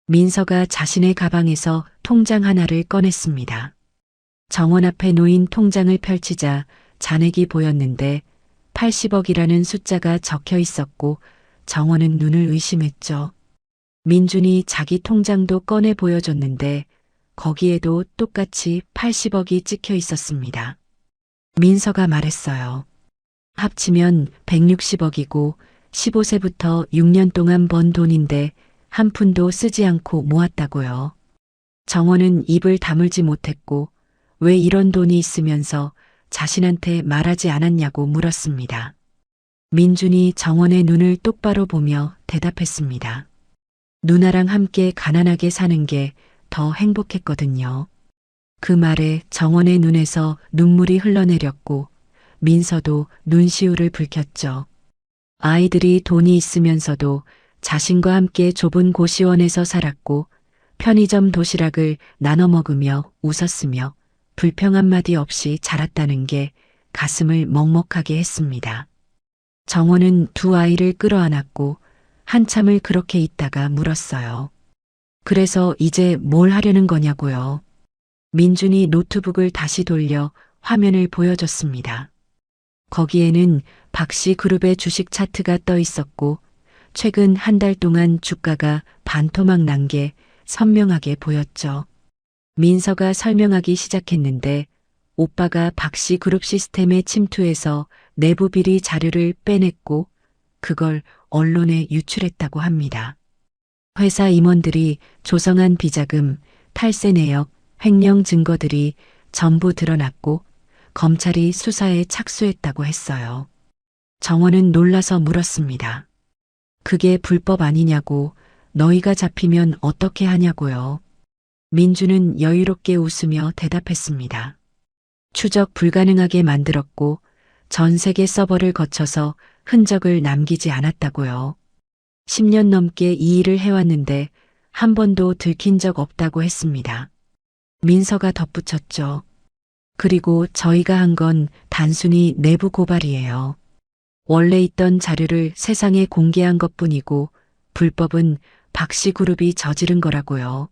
민서가 자신의 가방에서 통장 하나를 꺼냈습니다. 정원 앞에 놓인 통장을 펼치자 잔액이 보였는데 80억이라는 숫자가 적혀 있었고 정원은 눈을 의심했죠. 민준이 자기 통장도 꺼내 보여줬는데 거기에도 똑같이 80억이 찍혀 있었습니다. 민서가 말했어요. 합치면 160억이고 15세부터 6년 동안 번 돈인데 한 푼도 쓰지 않고 모았다고요. 정원은 입을 다물지 못했고 왜 이런 돈이 있으면서 자신한테 말하지 않았냐고 물었습니다. 민준이 정원의 눈을 똑바로 보며 대답했습니다. 누나랑 함께 가난하게 사는 게 더 행복했거든요. 그 말에 정원의 눈에서 눈물이 흘러내렸고 민서도 눈시울을 붉혔죠. 아이들이 돈이 있으면서도 자신과 함께 좁은 고시원에서 살았고 편의점 도시락을 나눠 먹으며 웃었으며 불평 한마디 없이 자랐다는 게 가슴을 먹먹하게 했습니다. 정원은 두 아이를 끌어안았고 한참을 그렇게 있다가 물었어요. 그래서 이제 뭘 하려는 거냐고요. 민준이 노트북을 다시 돌려 화면을 보여줬습니다. 거기에는 박씨 그룹의 주식 차트가 떠 있었고 최근 한 달 동안 주가가 반토막 난 게 선명하게 보였죠. 민서가 설명하기 시작했는데 오빠가 박씨 그룹 시스템에 침투해서 내부 비리 자료를 빼냈고 그걸 언론에 유출했다고 합니다. 회사 임원들이 조성한 비자금, 탈세 내역, 횡령 증거들이 전부 드러났고 검찰이 수사에 착수했다고 했어요. 정원은 놀라서 물었습니다. 그게 불법 아니냐고, 너희가 잡히면 어떻게 하냐고요. 민주는 여유롭게 웃으며 대답했습니다. 추적 불가능하게 만들었고 전 세계 서버를 거쳐서 흔적을 남기지 않았다고요. 10년 넘게 이 일을 해왔는데 한 번도 들킨 적 없다고 했습니다. 민서가 덧붙였죠. 그리고 저희가 한 건 단순히 내부 고발이에요. 원래 있던 자료를 세상에 공개한 것뿐이고 불법은 박씨 그룹이 저지른 거라고요.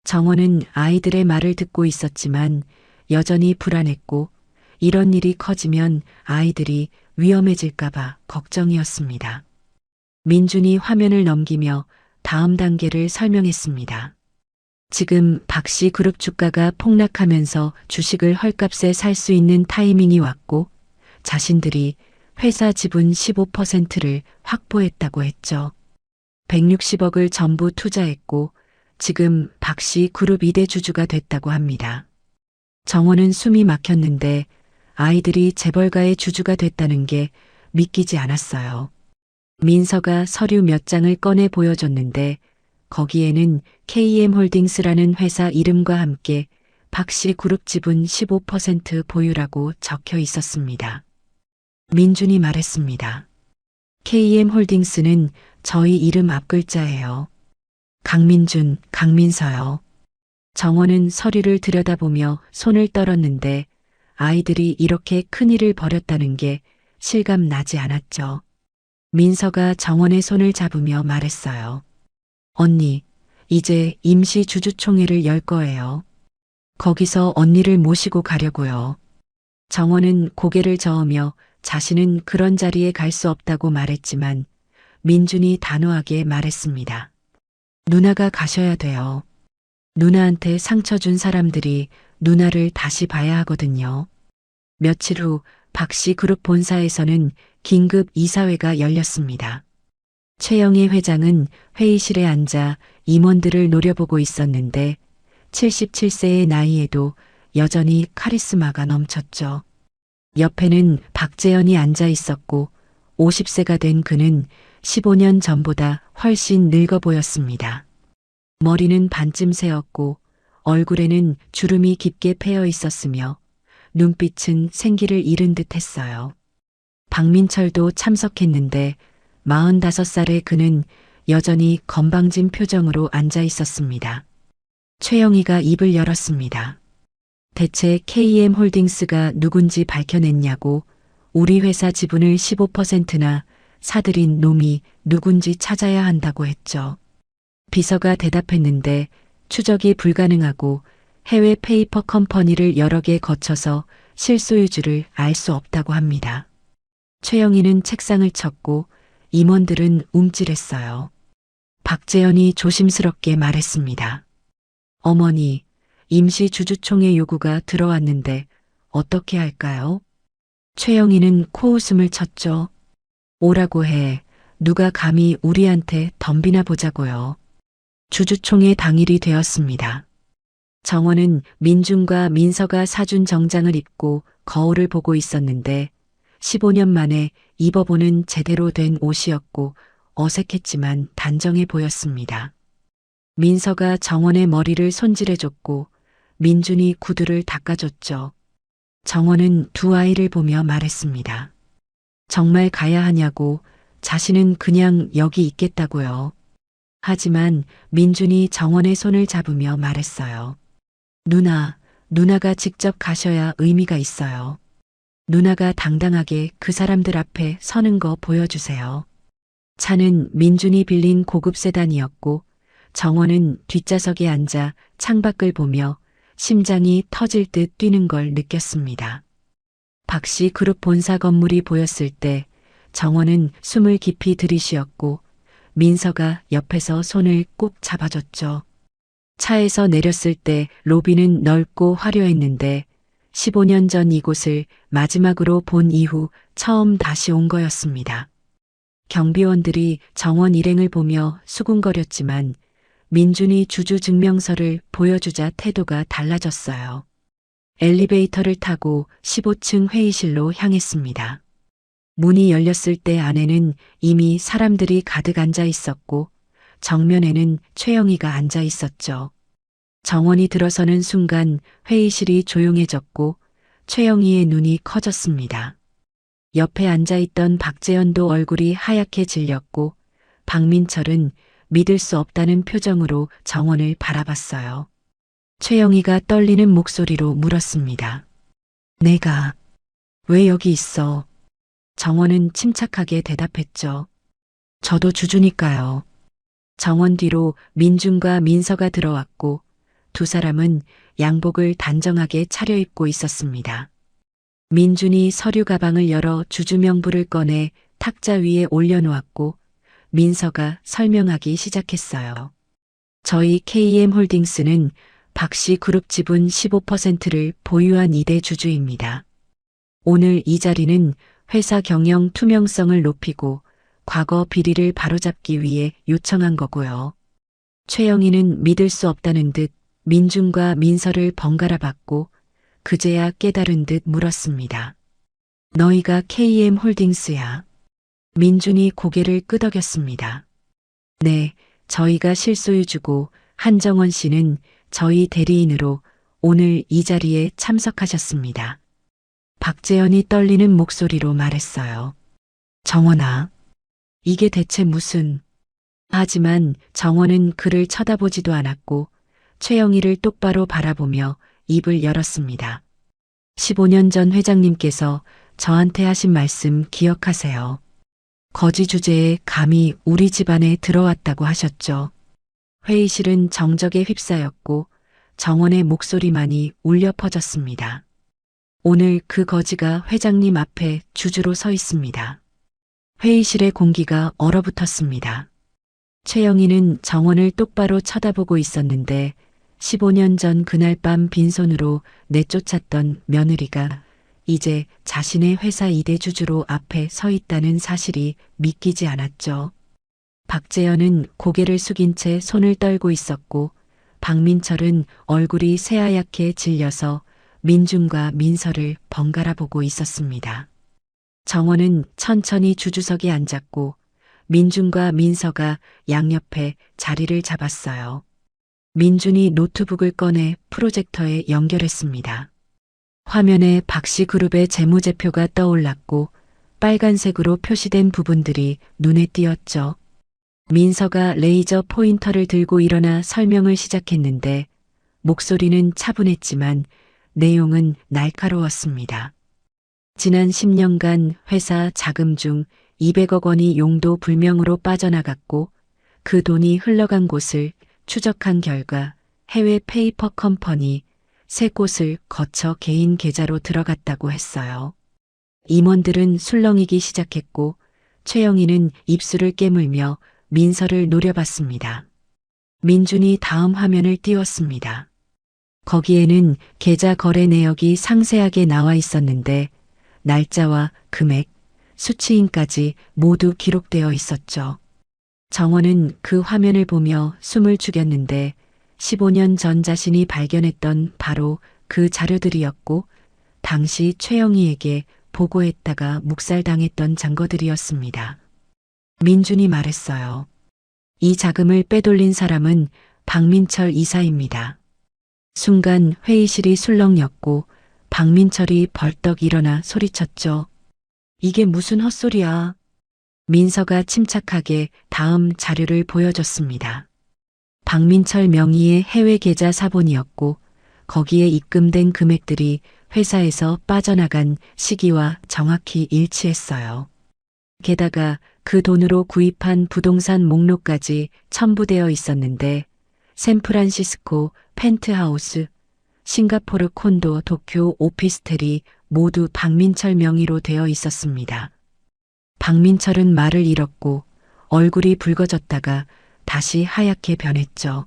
정원은 아이들의 말을 듣고 있었지만 여전히 불안했고 이런 일이 커지면 아이들이 위험해질까봐 걱정이었습니다. 민준이 화면을 넘기며 다음 단계를 설명했습니다. 지금 박씨 그룹 주가가 폭락하면서 주식을 헐값에 살 수 있는 타이밍이 왔고 자신들이 회사 지분 15%를 확보했다고 했죠. 160억을 전부 투자했고 지금 박씨 그룹 2대 주주가 됐다고 합니다. 정원은 숨이 막혔는데 아이들이 재벌가의 주주가 됐다는 게 믿기지 않았어요. 민서가 서류 몇 장을 꺼내 보여줬는데 거기에는 KM홀딩스라는 회사 이름과 함께 박씨 그룹 지분 15% 보유라고 적혀 있었습니다. 민준이 말했습니다. KM홀딩스는 저희 이름 앞글자예요. 강민준, 강민서요. 정원은 서류를 들여다보며 손을 떨었는데 아이들이 이렇게 큰일을 벌였다는 게 실감 나지 않았죠. 민서가 정원의 손을 잡으며 말했어요. 언니, 이제 임시 주주총회를 열 거예요. 거기서 언니를 모시고 가려고요. 정원은 고개를 저으며 자신은 그런 자리에 갈 수 없다고 말했지만 민준이 단호하게 말했습니다. 누나가 가셔야 돼요. 누나한테 상처 준 사람들이 누나를 다시 봐야 하거든요. 며칠 후 박씨 그룹 본사에서는 긴급 이사회가 열렸습니다. 최영희 회장은 회의실에 앉아 임원들을 노려보고 있었는데 77세의 나이에도 여전히 카리스마가 넘쳤죠. 옆에는 박재현이 앉아 있었고 50세가 된 그는 15년 전보다 훨씬 늙어 보였습니다. 머리는 반쯤 새었고 얼굴에는 주름이 깊게 패여 있었으며 눈빛은 생기를 잃은 듯 했어요. 박민철도 참석했는데 45살의 그는 여전히 건방진 표정으로 앉아 있었습니다. 최영희가 입을 열었습니다. 대체 KM홀딩스가 누군지 밝혀냈냐고 우리 회사 지분을 15%나 사들인 놈이 누군지 찾아야 한다고 했죠. 비서가 대답했는데 추적이 불가능하고 해외 페이퍼 컴퍼니를 여러 개 거쳐서 실소유주를 알 수 없다고 합니다. 최영희는 책상을 쳤고 임원들은 움찔했어요. 박재현이 조심스럽게 말했습니다. 어머니, 임시 주주총회 요구가 들어왔는데 어떻게 할까요? 최영희는 코웃음을 쳤죠. 오라고 해. 누가 감히 우리한테 덤비나 보자고요. 주주총회 당일이 되었습니다. 정원은 민준과 민서가 사준 정장을 입고 거울을 보고 있었는데 15년 만에 입어보는 제대로 된 옷이었고 어색했지만 단정해 보였습니다. 민서가 정원의 머리를 손질해줬고 민준이 구두를 닦아줬죠. 정원은 두 아이를 보며 말했습니다. 정말 가야 하냐고, 자신은 그냥 여기 있겠다고요. 하지만 민준이 정원의 손을 잡으며 말했어요. 누나가 직접 가셔야 의미가 있어요. 누나가 당당하게 그 사람들 앞에 서는 거 보여주세요. 차는 민준이 빌린 고급 세단이었고 정원은 뒷좌석에 앉아 창밖을 보며 심장이 터질 듯 뛰는 걸 느꼈습니다. 박씨 그룹 본사 건물이 보였을 때 정원은 숨을 깊이 들이쉬었고 민서가 옆에서 손을 꼭 잡아줬죠. 차에서 내렸을 때 로비는 넓고 화려했는데 15년 전 이곳을 마지막으로 본 이후 처음 다시 온 거였습니다. 경비원들이 정원 일행을 보며 수군거렸지만 민준이 주주 증명서를 보여주자 태도가 달라졌어요. 엘리베이터를 타고 15층 회의실로 향했습니다. 문이 열렸을 때 안에는 이미 사람들이 가득 앉아 있었고 정면에는 최영희가 앉아 있었죠. 정원이 들어서는 순간 회의실이 조용해졌고 최영희의 눈이 커졌습니다. 옆에 앉아있던 박재현도 얼굴이 하얗게 질렸고 박민철은 믿을 수 없다는 표정으로 정원을 바라봤어요. 최영희가 떨리는 목소리로 물었습니다. 내가 왜 여기 있어? 정원은 침착하게 대답했죠. 저도 주주니까요. 정원 뒤로 민준과 민서가 들어왔고 두 사람은 양복을 단정하게 차려입고 있었습니다. 민준이 서류 가방을 열어 주주 명부를 꺼내 탁자 위에 올려놓았고 민서가 설명하기 시작했어요. 저희 KM홀딩스는 박씨 그룹 지분 15%를 보유한 2대 주주입니다. 오늘 이 자리는 회사 경영 투명성을 높이고 과거 비리를 바로잡기 위해 요청한 거고요. 최영희는 믿을 수 없다는 듯 민준과 민서를 번갈아 봤고 그제야 깨달은 듯 물었습니다. 너희가 KM홀딩스야? 민준이 고개를 끄덕였습니다. 네, 저희가 실소유주고 한정원 씨는 저희 대리인으로 오늘 이 자리에 참석하셨습니다. 박재현이 떨리는 목소리로 말했어요. 정원아, 이게 대체 무슨... 하지만 정원은 그를 쳐다보지도 않았고 최영희를 똑바로 바라보며 입을 열었습니다. 15년 전 회장님께서 저한테 하신 말씀 기억하세요. 거지 주제에 감히 우리 집안에 들어왔다고 하셨죠. 회의실은 정적에 휩싸였고 정원의 목소리만이 울려 퍼졌습니다. 오늘 그 거지가 회장님 앞에 주주로 서 있습니다. 회의실의 공기가 얼어붙었습니다. 최영희는 정원을 똑바로 쳐다보고 있었는데 15년 전 그날 밤 빈손으로 내쫓았던 며느리가 이제 자신의 회사 2대 주주로 앞에 서 있다는 사실이 믿기지 않았죠. 박재현은 고개를 숙인 채 손을 떨고 있었고 박민철은 얼굴이 새하얗게 질려서 민준과 민서를 번갈아 보고 있었습니다. 정원은 천천히 주주석에 앉았고 민준과 민서가 양옆에 자리를 잡았어요. 민준이 노트북을 꺼내 프로젝터에 연결했습니다. 화면에 박씨 그룹의 재무제표가 떠올랐고 빨간색으로 표시된 부분들이 눈에 띄었죠. 민서가 레이저 포인터를 들고 일어나 설명을 시작했는데 목소리는 차분했지만 내용은 날카로웠습니다. 지난 10년간 회사 자금 중 200억 원이 용도 불명으로 빠져나갔고 그 돈이 흘러간 곳을 추적한 결과 해외 페이퍼 컴퍼니 3곳을 거쳐 개인 계좌로 들어갔다고 했어요. 임원들은 술렁이기 시작했고 최영희는 입술을 깨물며 민서를 노려봤습니다. 민준이 다음 화면을 띄웠습니다. 거기에는 계좌 거래 내역이 상세하게 나와 있었는데 날짜와 금액, 수취인까지 모두 기록되어 있었죠. 정원은 그 화면을 보며 숨을 죽였는데 15년 전 자신이 발견했던 바로 그 자료들이었고 당시 최영희에게 보고했다가 묵살당했던 증거들이었습니다. 민준이 말했어요. 이 자금을 빼돌린 사람은 박민철 이사입니다. 순간 회의실이 술렁였고 박민철이 벌떡 일어나 소리쳤죠. 이게 무슨 헛소리야. 민서가 침착하게 다음 자료를 보여줬습니다. 박민철 명의의 해외 계좌 사본이었고 거기에 입금된 금액들이 회사에서 빠져나간 시기와 정확히 일치했어요. 게다가 그 돈으로 구입한 부동산 목록까지 첨부되어 있었는데 샌프란시스코 펜트하우스, 싱가포르 콘도, 도쿄 오피스텔이 모두 박민철 명의로 되어 있었습니다. 박민철은 말을 잃었고 얼굴이 붉어졌다가 다시 하얗게 변했죠.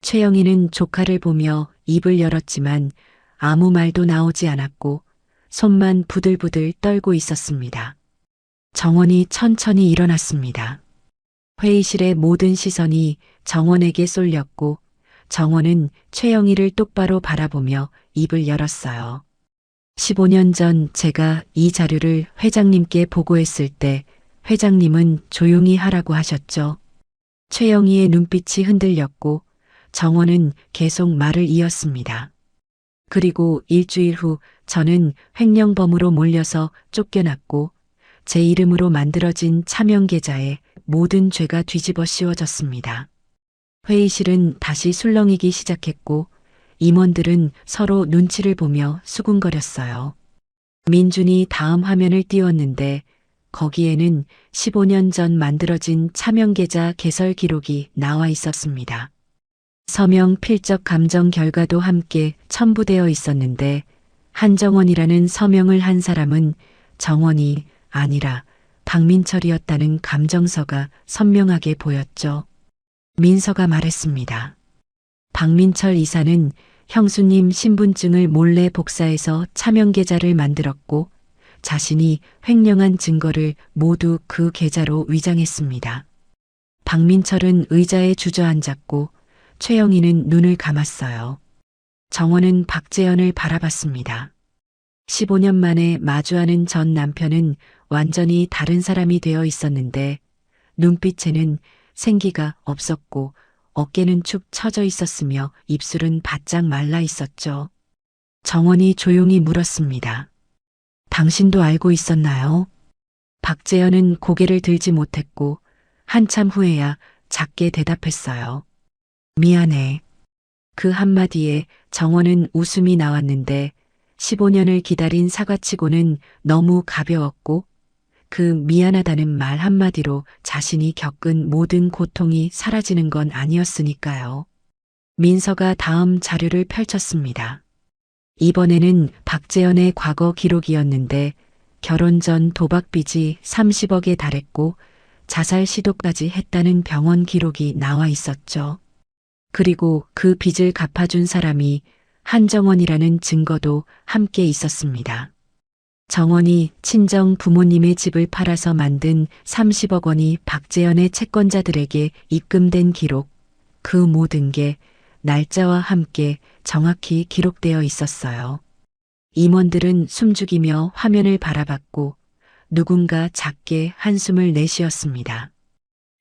최영희는 조카를 보며 입을 열었지만 아무 말도 나오지 않았고 손만 부들부들 떨고 있었습니다. 정원이 천천히 일어났습니다. 회의실의 모든 시선이 정원에게 쏠렸고 정원은 최영희를 똑바로 바라보며 입을 열었어요. 15년 전 제가 이 자료를 회장님께 보고했을 때 회장님은 조용히 하라고 하셨죠. 최영희의 눈빛이 흔들렸고 정원은 계속 말을 이었습니다. 그리고 일주일 후 저는 횡령범으로 몰려서 쫓겨났고 제 이름으로 만들어진 차명 계좌에 모든 죄가 뒤집어 씌워졌습니다. 회의실은 다시 술렁이기 시작했고 임원들은 서로 눈치를 보며 수군거렸어요. 민준이 다음 화면을 띄웠는데 거기에는 15년 전 만들어진 차명계좌 개설 기록이 나와 있었습니다. 서명 필적 감정 결과도 함께 첨부되어 있었는데 한정원이라는 서명을 한 사람은 정원이 아니라 박민철이었다는 감정서가 선명하게 보였죠. 민서가 말했습니다. 박민철 이사는 형수님 신분증을 몰래 복사해서 차명계좌를 만들었고 자신이 횡령한 증거를 모두 그 계좌로 위장했습니다. 박민철은 의자에 주저앉았고 최영희는 눈을 감았어요. 정원은 박재현을 바라봤습니다. 15년 만에 마주하는 전 남편은 완전히 다른 사람이 되어 있었는데 눈빛에는 생기가 없었고 어깨는 축 처져 있었으며 입술은 바짝 말라 있었죠. 정원이 조용히 물었습니다. 당신도 알고 있었나요? 박재현은 고개를 들지 못했고 한참 후에야 작게 대답했어요. 미안해. 그 한마디에 정원은 웃음이 나왔는데 15년을 기다린 사과치고는 너무 가벼웠고 그 미안하다는 말 한마디로 자신이 겪은 모든 고통이 사라지는 건 아니었으니까요. 민서가 다음 자료를 펼쳤습니다. 이번에는 박재현의 과거 기록이었는데 결혼 전 도박 빚이 30억에 달했고 자살 시도까지 했다는 병원 기록이 나와 있었죠. 그리고 그 빚을 갚아준 사람이 한정원이라는 증거도 함께 있었습니다. 정원이 친정 부모님의 집을 팔아서 만든 30억 원이 박재현의 채권자들에게 입금된 기록, 그 모든 게 날짜와 함께 정확히 기록되어 있었어요. 임원들은 숨죽이며 화면을 바라봤고 누군가 작게 한숨을 내쉬었습니다.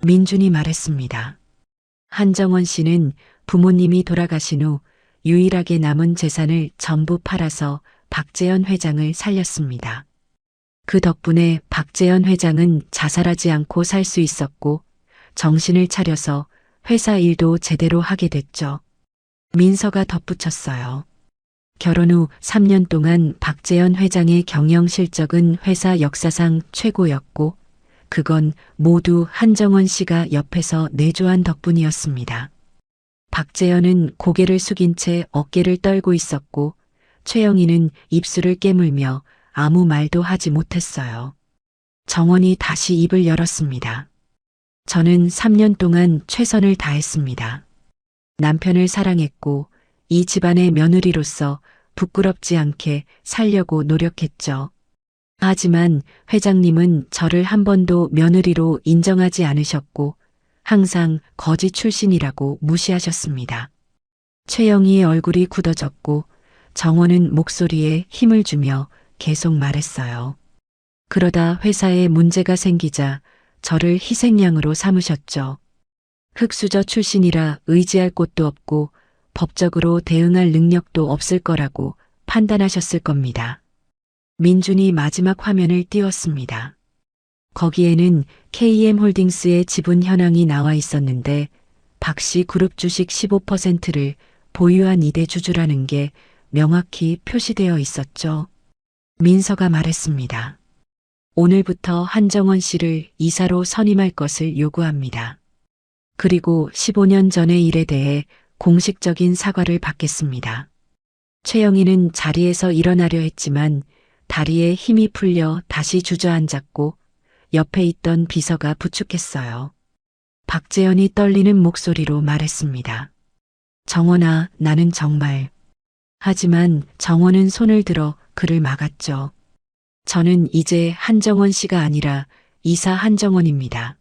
민준이 말했습니다. 한정원 씨는 부모님이 돌아가신 후 유일하게 남은 재산을 전부 팔아서 박재현 회장을 살렸습니다. 그 덕분에 박재현 회장은 자살하지 않고 살 수 있었고 정신을 차려서 회사 일도 제대로 하게 됐죠. 민서가 덧붙였어요. 결혼 후 3년 동안 박재현 회장의 경영 실적은 회사 역사상 최고였고 그건 모두 한정원 씨가 옆에서 내조한 덕분이었습니다. 박재현은 고개를 숙인 채 어깨를 떨고 있었고 최영희는 입술을 깨물며 아무 말도 하지 못했어요. 정원이 다시 입을 열었습니다. 저는 3년 동안 최선을 다했습니다. 남편을 사랑했고 이 집안의 며느리로서 부끄럽지 않게 살려고 노력했죠. 하지만 회장님은 저를 한 번도 며느리로 인정하지 않으셨고 항상 거지 출신이라고 무시하셨습니다. 최영희의 얼굴이 굳어졌고 정원은 목소리에 힘을 주며 계속 말했어요. 그러다 회사에 문제가 생기자 저를 희생양으로 삼으셨죠. 흑수저 출신이라 의지할 곳도 없고 법적으로 대응할 능력도 없을 거라고 판단하셨을 겁니다. 민준이 마지막 화면을 띄웠습니다. 거기에는 KM홀딩스의 지분 현황이 나와 있었는데 박씨 그룹 주식 15%를 보유한 이대주주라는 게 명확히 표시되어 있었죠. 민서가 말했습니다. 오늘부터 한정원 씨를 이사로 선임할 것을 요구합니다. 그리고 15년 전의 일에 대해 공식적인 사과를 받겠습니다. 최영희는 자리에서 일어나려 했지만 다리에 힘이 풀려 다시 주저앉았고 옆에 있던 비서가 부축했어요. 박재현이 떨리는 목소리로 말했습니다. 정원아, 나는 정말. 하지만 정원은 손을 들어 그를 막았죠. 저는 이제 한정원 씨가 아니라 이사 한정원입니다.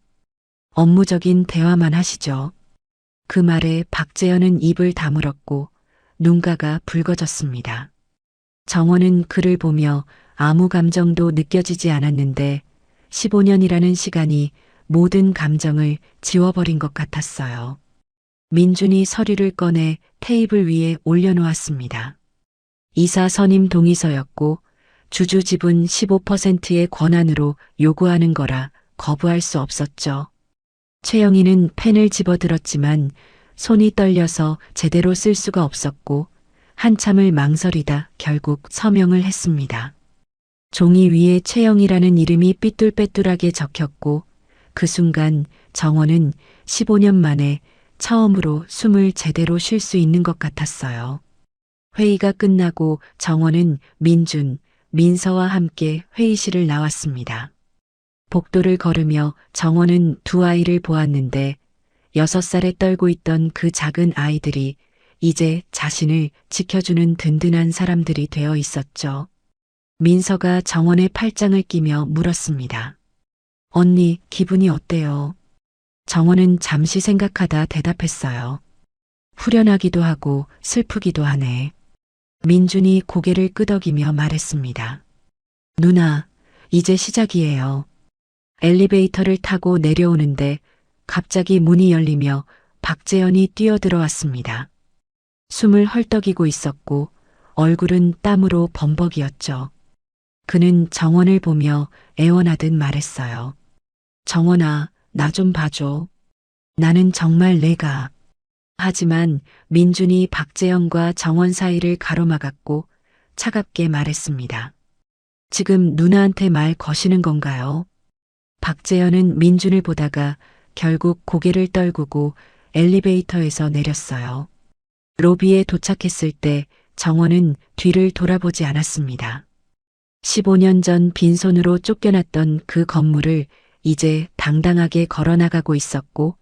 업무적인 대화만 하시죠. 그 말에 박재현은 입을 다물었고 눈가가 붉어졌습니다. 정원은 그를 보며 아무 감정도 느껴지지 않았는데 15년이라는 시간이 모든 감정을 지워버린 것 같았어요. 민준이 서류를 꺼내 테이블 위에 올려놓았습니다. 이사 선임 동의서였고 주주 지분 15%의 권한으로 요구하는 거라 거부할 수 없었죠. 최영희는 펜을 집어들었지만 손이 떨려서 제대로 쓸 수가 없었고 한참을 망설이다 결국 서명을 했습니다. 종이 위에 최영희라는 이름이 삐뚤빼뚤하게 적혔고 그 순간 정원은 15년 만에 처음으로 숨을 제대로 쉴 수 있는 것 같았어요. 회의가 끝나고 정원은 민준, 민서와 함께 회의실을 나왔습니다. 복도를 걸으며 정원은 두 아이를 보았는데 6살에 떨고 있던 그 작은 아이들이 이제 자신을 지켜주는 든든한 사람들이 되어 있었죠. 민서가 정원의 팔짱을 끼며 물었습니다. 언니, 기분이 어때요? 정원은 잠시 생각하다 대답했어요. 후련하기도 하고 슬프기도 하네. 민준이 고개를 끄덕이며 말했습니다. 누나, 이제 시작이에요. 엘리베이터를 타고 내려오는데 갑자기 문이 열리며 박재현이 뛰어들어왔습니다. 숨을 헐떡이고 있었고 얼굴은 땀으로 범벅이었죠. 그는 정원을 보며 애원하듯 말했어요. 정원아, 나 좀 봐줘. 나는 정말 내가. 하지만 민준이 박재현과 정원 사이를 가로막았고 차갑게 말했습니다. 지금 누나한테 말 거시는 건가요? 박재현은 민준을 보다가 결국 고개를 떨구고 엘리베이터에서 내렸어요. 로비에 도착했을 때 정원은 뒤를 돌아보지 않았습니다. 15년 전 빈손으로 쫓겨났던 그 건물을 이제 당당하게 걸어나가고 있었고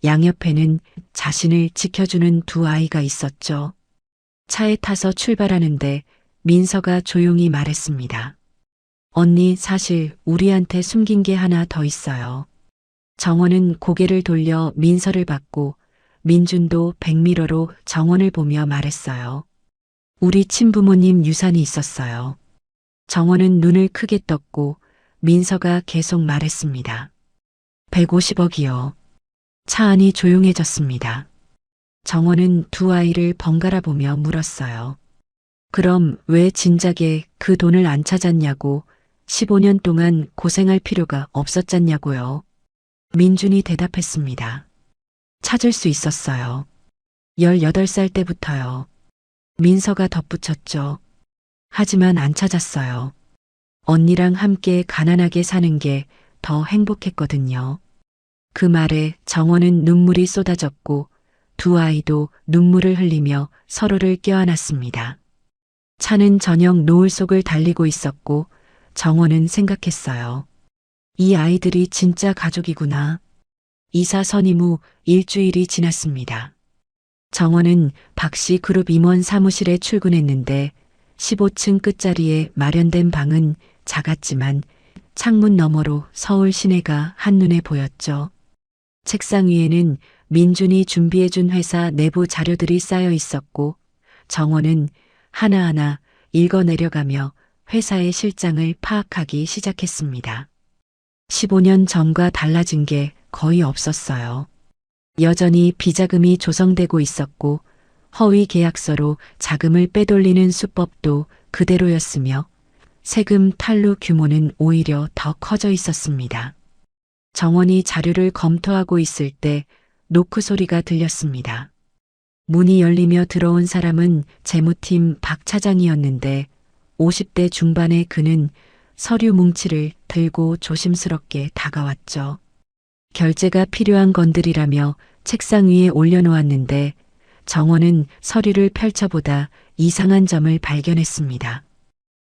양옆에는 자신을 지켜주는 두 아이가 있었죠. 차에 타서 출발하는데 민서가 조용히 말했습니다. 언니, 사실 우리한테 숨긴 게 하나 더 있어요. 정원은 고개를 돌려 민서를 봤고 민준도 백미러로 정원을 보며 말했어요. 우리 친부모님 유산이 있었어요. 정원은 눈을 크게 떴고 민서가 계속 말했습니다. 150억이요. 차 안이 조용해졌습니다. 정원은 두 아이를 번갈아 보며 물었어요. 그럼 왜 진작에 그 돈을 안 찾았냐고, 15년 동안 고생할 필요가 없었잖냐고요. 민준이 대답했습니다. 찾을 수 있었어요. 18살 때부터요. 민서가 덧붙였죠. 하지만 안 찾았어요. 언니랑 함께 가난하게 사는 게 더 행복했거든요. 그 말에 정원은 눈물이 쏟아졌고 두 아이도 눈물을 흘리며 서로를 껴안았습니다. 차는 저녁 노을 속을 달리고 있었고 정원은 생각했어요. 이 아이들이 진짜 가족이구나. 이사 선임 후 일주일이 지났습니다. 정원은 박씨 그룹 임원 사무실에 출근했는데 15층 끝자리에 마련된 방은 작았지만 창문 너머로 서울 시내가 한눈에 보였죠. 책상 위에는 민준이 준비해준 회사 내부 자료들이 쌓여 있었고 정원은 하나하나 읽어내려가며 회사의 실장을 파악하기 시작했습니다. 15년 전과 달라진 게 거의 없었어요. 여전히 비자금이 조성되고 있었고 허위 계약서로 자금을 빼돌리는 수법도 그대로였으며 세금 탈루 규모는 오히려 더 커져 있었습니다. 정원이 자료를 검토하고 있을 때 노크 소리가 들렸습니다. 문이 열리며 들어온 사람은 재무팀 박 차장이었는데 50대 중반의 그는 서류 뭉치를 들고 조심스럽게 다가왔죠. 결제가 필요한 건들이라며 책상 위에 올려놓았는데 정원은 서류를 펼쳐보다 이상한 점을 발견했습니다.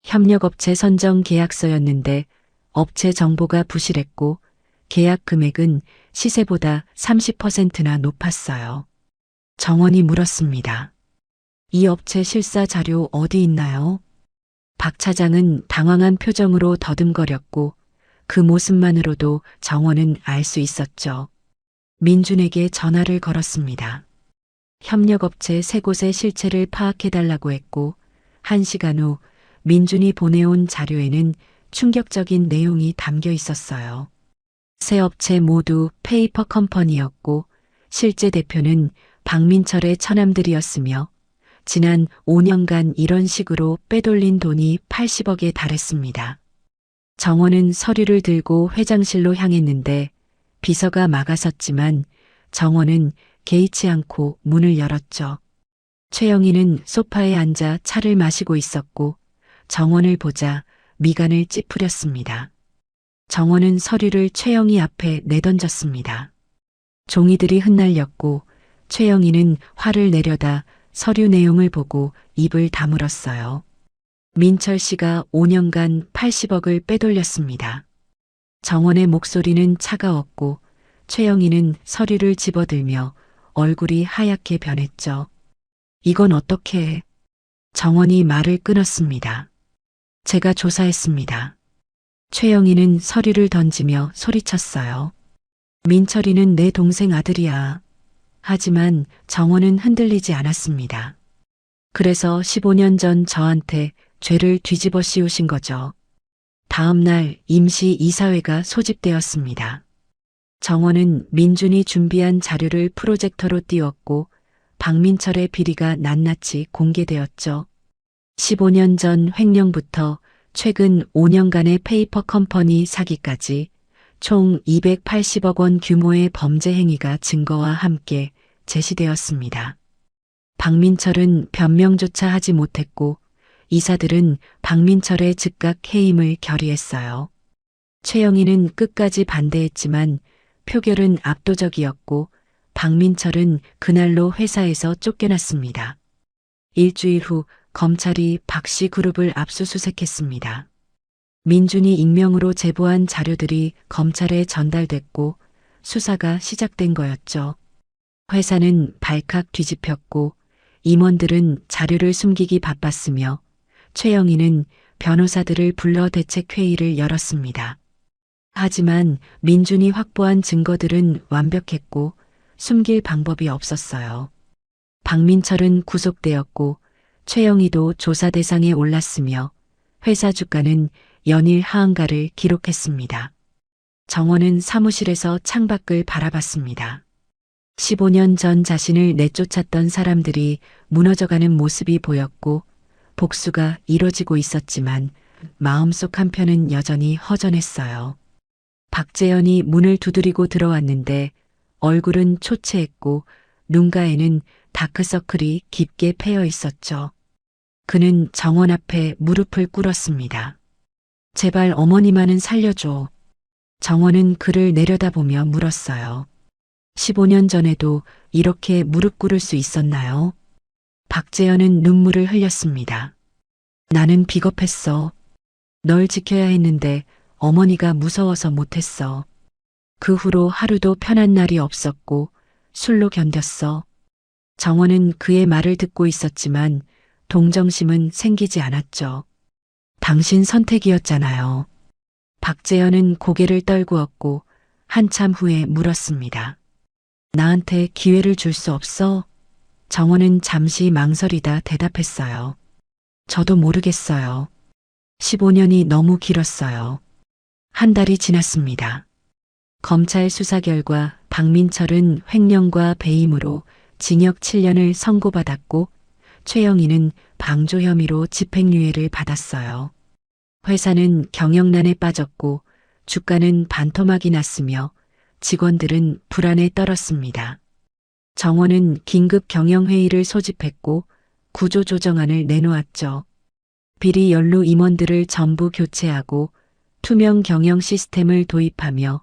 협력업체 선정 계약서였는데 업체 정보가 부실했고 계약 금액은 시세보다 30%나 높았어요. 정원이 물었습니다. 이 업체 실사 자료 어디 있나요? 박 차장은 당황한 표정으로 더듬거렸고 그 모습만으로도 정원은 알 수 있었죠. 민준에게 전화를 걸었습니다. 협력업체 3곳의 실체를 파악해달라고 했고 1시간 후 민준이 보내온 자료에는 충격적인 내용이 담겨 있었어요. 세 업체 모두 페이퍼 컴퍼니였고 실제 대표는 박민철의 처남들이었으며 지난 5년간 이런 식으로 빼돌린 돈이 80억에 달했습니다. 정원은 서류를 들고 회장실로 향했는데 비서가 막아섰지만 정원은 개의치 않고 문을 열었죠. 최영희는 소파에 앉아 차를 마시고 있었고 정원을 보자 미간을 찌푸렸습니다. 정원은 서류를 최영희 앞에 내던졌습니다. 종이들이 흩날렸고 최영희는 화를 내려다 서류 내용을 보고 입을 다물었어요. 민철 씨가 5년간 80억을 빼돌렸습니다. 정원의 목소리는 차가웠고 최영희는 서류를 집어들며 얼굴이 하얗게 변했죠. 이건 어떻게 해? 정원이 말을 끊었습니다. 제가 조사했습니다. 최영희는 서류를 던지며 소리쳤어요. 민철이는 내 동생 아들이야. 하지만 정원은 흔들리지 않았습니다. 그래서 15년 전 저한테 죄를 뒤집어 씌우신 거죠. 다음 날 임시 이사회가 소집되었습니다. 정원은 민준이 준비한 자료를 프로젝터로 띄웠고 박민철의 비리가 낱낱이 공개되었죠. 15년 전 횡령부터 최근 5년간의 페이퍼 컴퍼니 사기까지 총 280억 원 규모의 범죄 행위가 증거와 함께 제시되었습니다. 박민철은 변명조차 하지 못했고 이사들은 박민철의 즉각 해임을 결의했어요. 최영희는 끝까지 반대했지만 표결은 압도적이었고 박민철은 그날로 회사에서 쫓겨났습니다. 일주일 후 검찰이 박씨 그룹을 압수수색했습니다. 민준이 익명으로 제보한 자료들이 검찰에 전달됐고 수사가 시작된 거였죠. 회사는 발칵 뒤집혔고 임원들은 자료를 숨기기 바빴으며 최영희는 변호사들을 불러 대책회의를 열었습니다. 하지만 민준이 확보한 증거들은 완벽했고 숨길 방법이 없었어요. 박민철은 구속되었고 최영희도 조사 대상에 올랐으며 회사 주가는 연일 하한가를 기록했습니다. 정원은 사무실에서 창밖을 바라봤습니다. 15년 전 자신을 내쫓았던 사람들이 무너져가는 모습이 보였고 복수가 이뤄지고 있었지만 마음속 한편은 여전히 허전했어요. 박재현이 문을 두드리고 들어왔는데 얼굴은 초췌했고 눈가에는 다크서클이 깊게 패여 있었죠. 그는 정원 앞에 무릎을 꿇었습니다. 제발 어머니만은 살려줘. 정원은 그를 내려다보며 물었어요. 15년 전에도 이렇게 무릎 꿇을 수 있었나요? 박재현은 눈물을 흘렸습니다. 나는 비겁했어. 널 지켜야 했는데 어머니가 무서워서 못했어. 그 후로 하루도 편한 날이 없었고 술로 견뎠어. 정원은 그의 말을 듣고 있었지만 동정심은 생기지 않았죠. 당신 선택이었잖아요. 박재현은 고개를 떨구었고 한참 후에 물었습니다. 나한테 기회를 줄 수 없어? 정원은 잠시 망설이다 대답했어요. 저도 모르겠어요. 15년이 너무 길었어요. 한 달이 지났습니다. 검찰 수사 결과 박민철은 횡령과 배임으로 징역 7년을 선고받았고 최영희는 방조 혐의로 집행유예를 받았어요. 회사는 경영난에 빠졌고 주가는 반토막이 났으며 직원들은 불안에 떨었습니다. 정원은 긴급 경영회의를 소집했고 구조조정안을 내놓았죠. 비리 연루 임원들을 전부 교체하고 투명 경영 시스템을 도입하며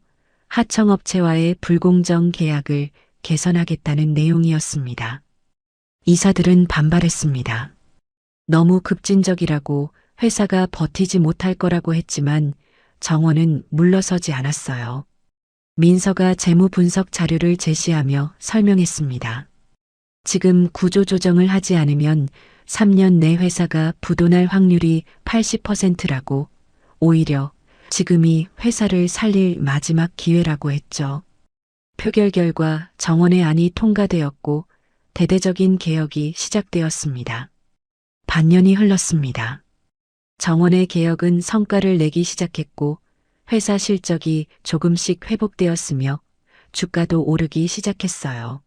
하청업체와의 불공정 계약을 개선하겠다는 내용이었습니다. 이사들은 반발했습니다. 너무 급진적이라고 회사가 버티지 못할 거라고 했지만 정원은 물러서지 않았어요. 민서가 재무 분석 자료를 제시하며 설명했습니다. 지금 구조조정을 하지 않으면 3년 내 회사가 부도날 확률이 80%라고, 오히려 지금이 회사를 살릴 마지막 기회라고 했죠. 표결 결과 정원의 안이 통과되었고 대대적인 개혁이 시작되었습니다. 반년이 흘렀습니다. 정원의 개혁은 성과를 내기 시작했고 회사 실적이 조금씩 회복되었으며 주가도 오르기 시작했어요.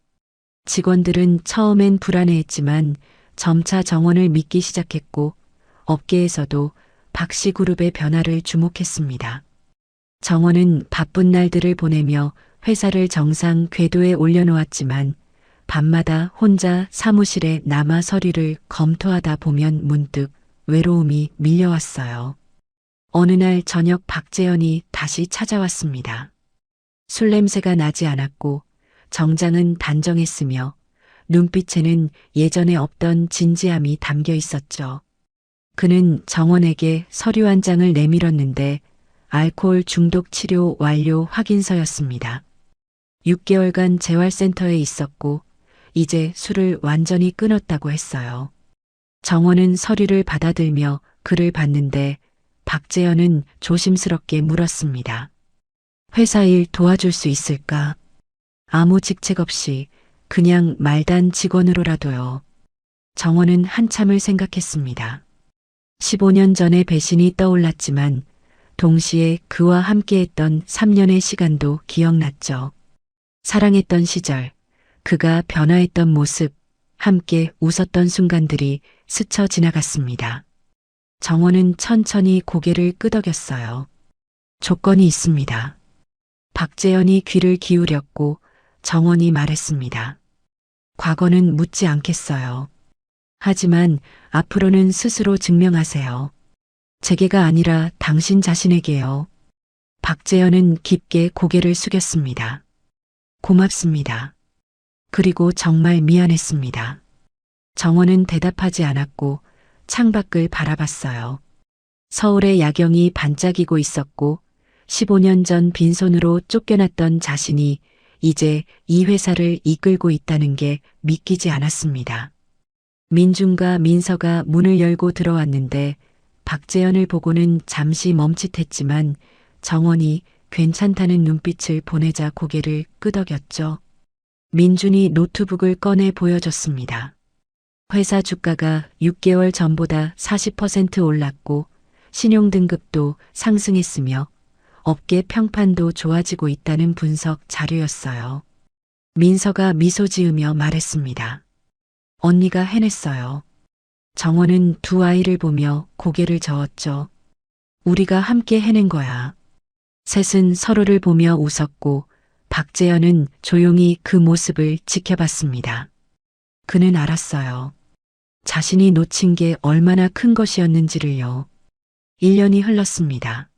직원들은 처음엔 불안해했지만 점차 정원을 믿기 시작했고 업계에서도 박씨그룹의 변화를 주목했습니다. 정원은 바쁜 날들을 보내며 회사를 정상 궤도에 올려놓았지만 밤마다 혼자 사무실에 남아 서류를 검토하다 보면 문득 외로움이 밀려왔어요. 어느 날 저녁 박재현이 다시 찾아왔습니다. 술 냄새가 나지 않았고 정장은 단정했으며 눈빛에는 예전에 없던 진지함이 담겨 있었죠. 그는 정원에게 서류 한 장을 내밀었는데 알코올 중독 치료 완료 확인서였습니다. 6개월간 재활센터에 있었고 이제 술을 완전히 끊었다고 했어요. 정원은 서류를 받아들며 글을 봤는데 박재현은 조심스럽게 물었습니다. 회사 일 도와줄 수 있을까? 아무 직책 없이 그냥 말단 직원으로라도요. 정원은 한참을 생각했습니다. 15년 전의 배신이 떠올랐지만 동시에 그와 함께했던 3년의 시간도 기억났죠. 사랑했던 시절, 그가 변화했던 모습, 함께 웃었던 순간들이 스쳐 지나갔습니다. 정원은 천천히 고개를 끄덕였어요. 조건이 있습니다. 박재현이 귀를 기울였고 정원이 말했습니다. 과거는 묻지 않겠어요. 하지만 앞으로는 스스로 증명하세요. 제게가 아니라 당신 자신에게요. 박재현은 깊게 고개를 숙였습니다. 고맙습니다. 그리고 정말 미안했습니다. 정원은 대답하지 않았고 창밖을 바라봤어요. 서울의 야경이 반짝이고 있었고 15년 전 빈손으로 쫓겨났던 자신이 이제 이 회사를 이끌고 있다는 게 믿기지 않았습니다. 민중과 민서가 문을 열고 들어왔는데 박재현을 보고는 잠시 멈칫했지만 정원이 괜찮다는 눈빛을 보내자 고개를 끄덕였죠. 민준이 노트북을 꺼내 보여줬습니다. 회사 주가가 6개월 전보다 40% 올랐고 신용등급도 상승했으며 업계 평판도 좋아지고 있다는 분석 자료였어요. 민서가 미소 지으며 말했습니다. 언니가 해냈어요. 정원은 두 아이를 보며 고개를 저었죠. 우리가 함께 해낸 거야. 셋은 서로를 보며 웃었고 박재현은 조용히 그 모습을 지켜봤습니다. 그는 알았어요. 자신이 놓친 게 얼마나 큰 것이었는지를요. 1년이 흘렀습니다.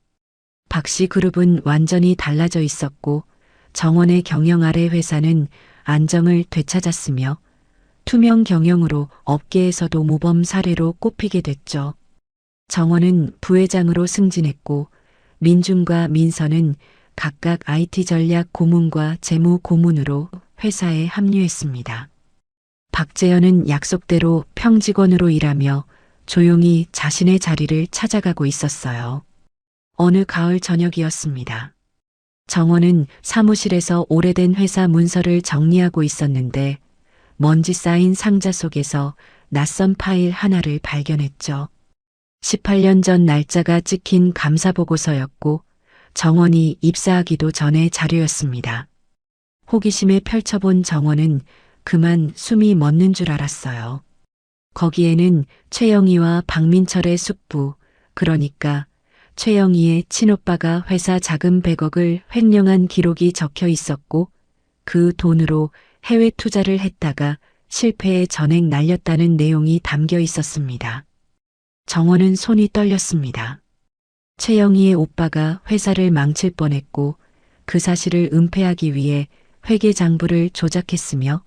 박씨 그룹은 완전히 달라져 있었고 정원의 경영 아래 회사는 안정을 되찾았으며 투명 경영으로 업계에서도 모범 사례로 꼽히게 됐죠. 정원은 부회장으로 승진했고 민준과 민서는 각각 IT 전략 고문과 재무 고문으로 회사에 합류했습니다. 박재현은 약속대로 평직원으로 일하며 조용히 자신의 자리를 찾아가고 있었어요. 어느 가을 저녁이었습니다. 정원은 사무실에서 오래된 회사 문서를 정리하고 있었는데 먼지 쌓인 상자 속에서 낯선 파일 하나를 발견했죠. 18년 전 날짜가 찍힌 감사보고서였고 정원이 입사하기도 전의 자료였습니다. 호기심에 펼쳐본 정원은 그만 숨이 멎는 줄 알았어요. 거기에는 최영희와 박민철의 숙부, 그러니까 최영희의 친오빠가 회사 자금 100억을 횡령한 기록이 적혀 있었고 그 돈으로 해외 투자를 했다가 실패에 전액 날렸다는 내용이 담겨 있었습니다. 정원은 손이 떨렸습니다. 최영희의 오빠가 회사를 망칠 뻔했고 그 사실을 은폐하기 위해 회계장부를 조작했으며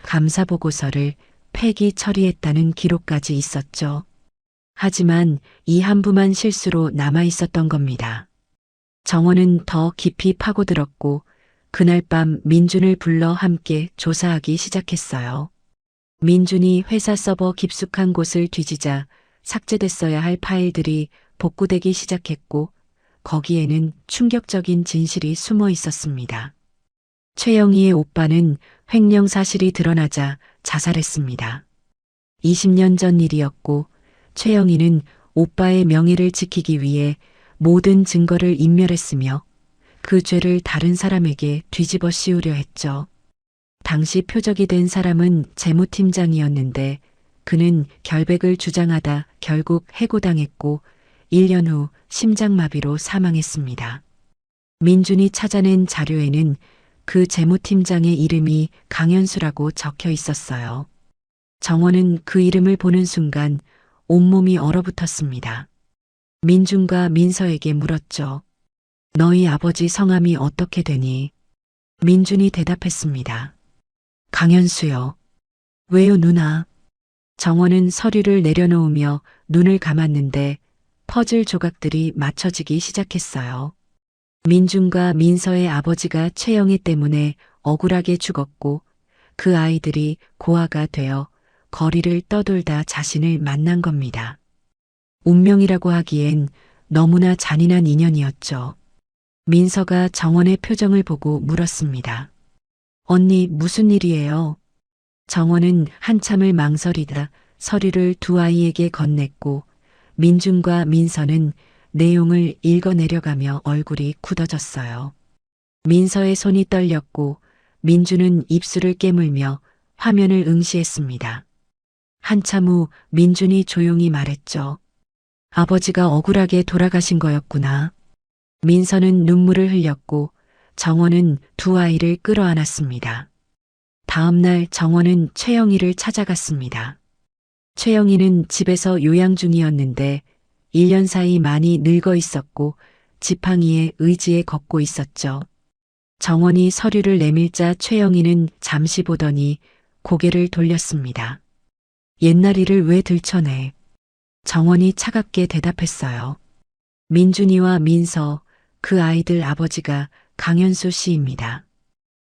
감사보고서를 폐기 처리했다는 기록까지 있었죠. 하지만 이 한 부만 실수로 남아 있었던 겁니다. 정원은 더 깊이 파고들었고 그날 밤 민준을 불러 함께 조사하기 시작했어요. 민준이 회사 서버 깊숙한 곳을 뒤지자 삭제됐어야 할 파일들이 복구되기 시작했고 거기에는 충격적인 진실이 숨어 있었습니다. 최영희의 오빠는 횡령 사실이 드러나자 자살했습니다. 20년 전 일이었고 최영희는 오빠의 명예를 지키기 위해 모든 증거를 인멸했으며 그 죄를 다른 사람에게 뒤집어 씌우려 했죠. 당시 표적이 된 사람은 재무팀장이었는데 그는 결백을 주장하다 결국 해고당했고 1년 후 심장마비로 사망했습니다. 민준이 찾아낸 자료에는 그 재무팀장의 이름이 강현수라고 적혀 있었어요. 정원은 그 이름을 보는 순간 온몸이 얼어붙었습니다. 민준과 민서에게 물었죠. 너희 아버지 성함이 어떻게 되니? 민준이 대답했습니다. 강현수요. 왜요, 누나? 정원은 서류를 내려놓으며 눈을 감았는데 퍼즐 조각들이 맞춰지기 시작했어요. 민준과 민서의 아버지가 최영희 때문에 억울하게 죽었고 그 아이들이 고아가 되어 거리를 떠돌다 자신을 만난 겁니다. 운명이라고 하기엔 너무나 잔인한 인연이었죠. 민서가 정원의 표정을 보고 물었습니다. 언니, 무슨 일이에요? 정원은 한참을 망설이다 서류를 두 아이에게 건넸고 민준과 민서는 내용을 읽어내려가며 얼굴이 굳어졌어요. 민서의 손이 떨렸고 민준은 입술을 깨물며 화면을 응시했습니다. 한참 후 민준이 조용히 말했죠. 아버지가 억울하게 돌아가신 거였구나. 민서는 눈물을 흘렸고 정원은 두 아이를 끌어안았습니다. 다음 날 정원은 최영희를 찾아갔습니다. 최영희는 집에서 요양 중이었는데 1년 사이 많이 늙어 있었고 지팡이에 의지에 걷고 있었죠. 정원이 서류를 내밀자 최영희는 잠시 보더니 고개를 돌렸습니다. 옛날 일을 왜 들춰내? 정원이 차갑게 대답했어요. 민준이와 민서, 그 아이들 아버지가 강현수 씨입니다.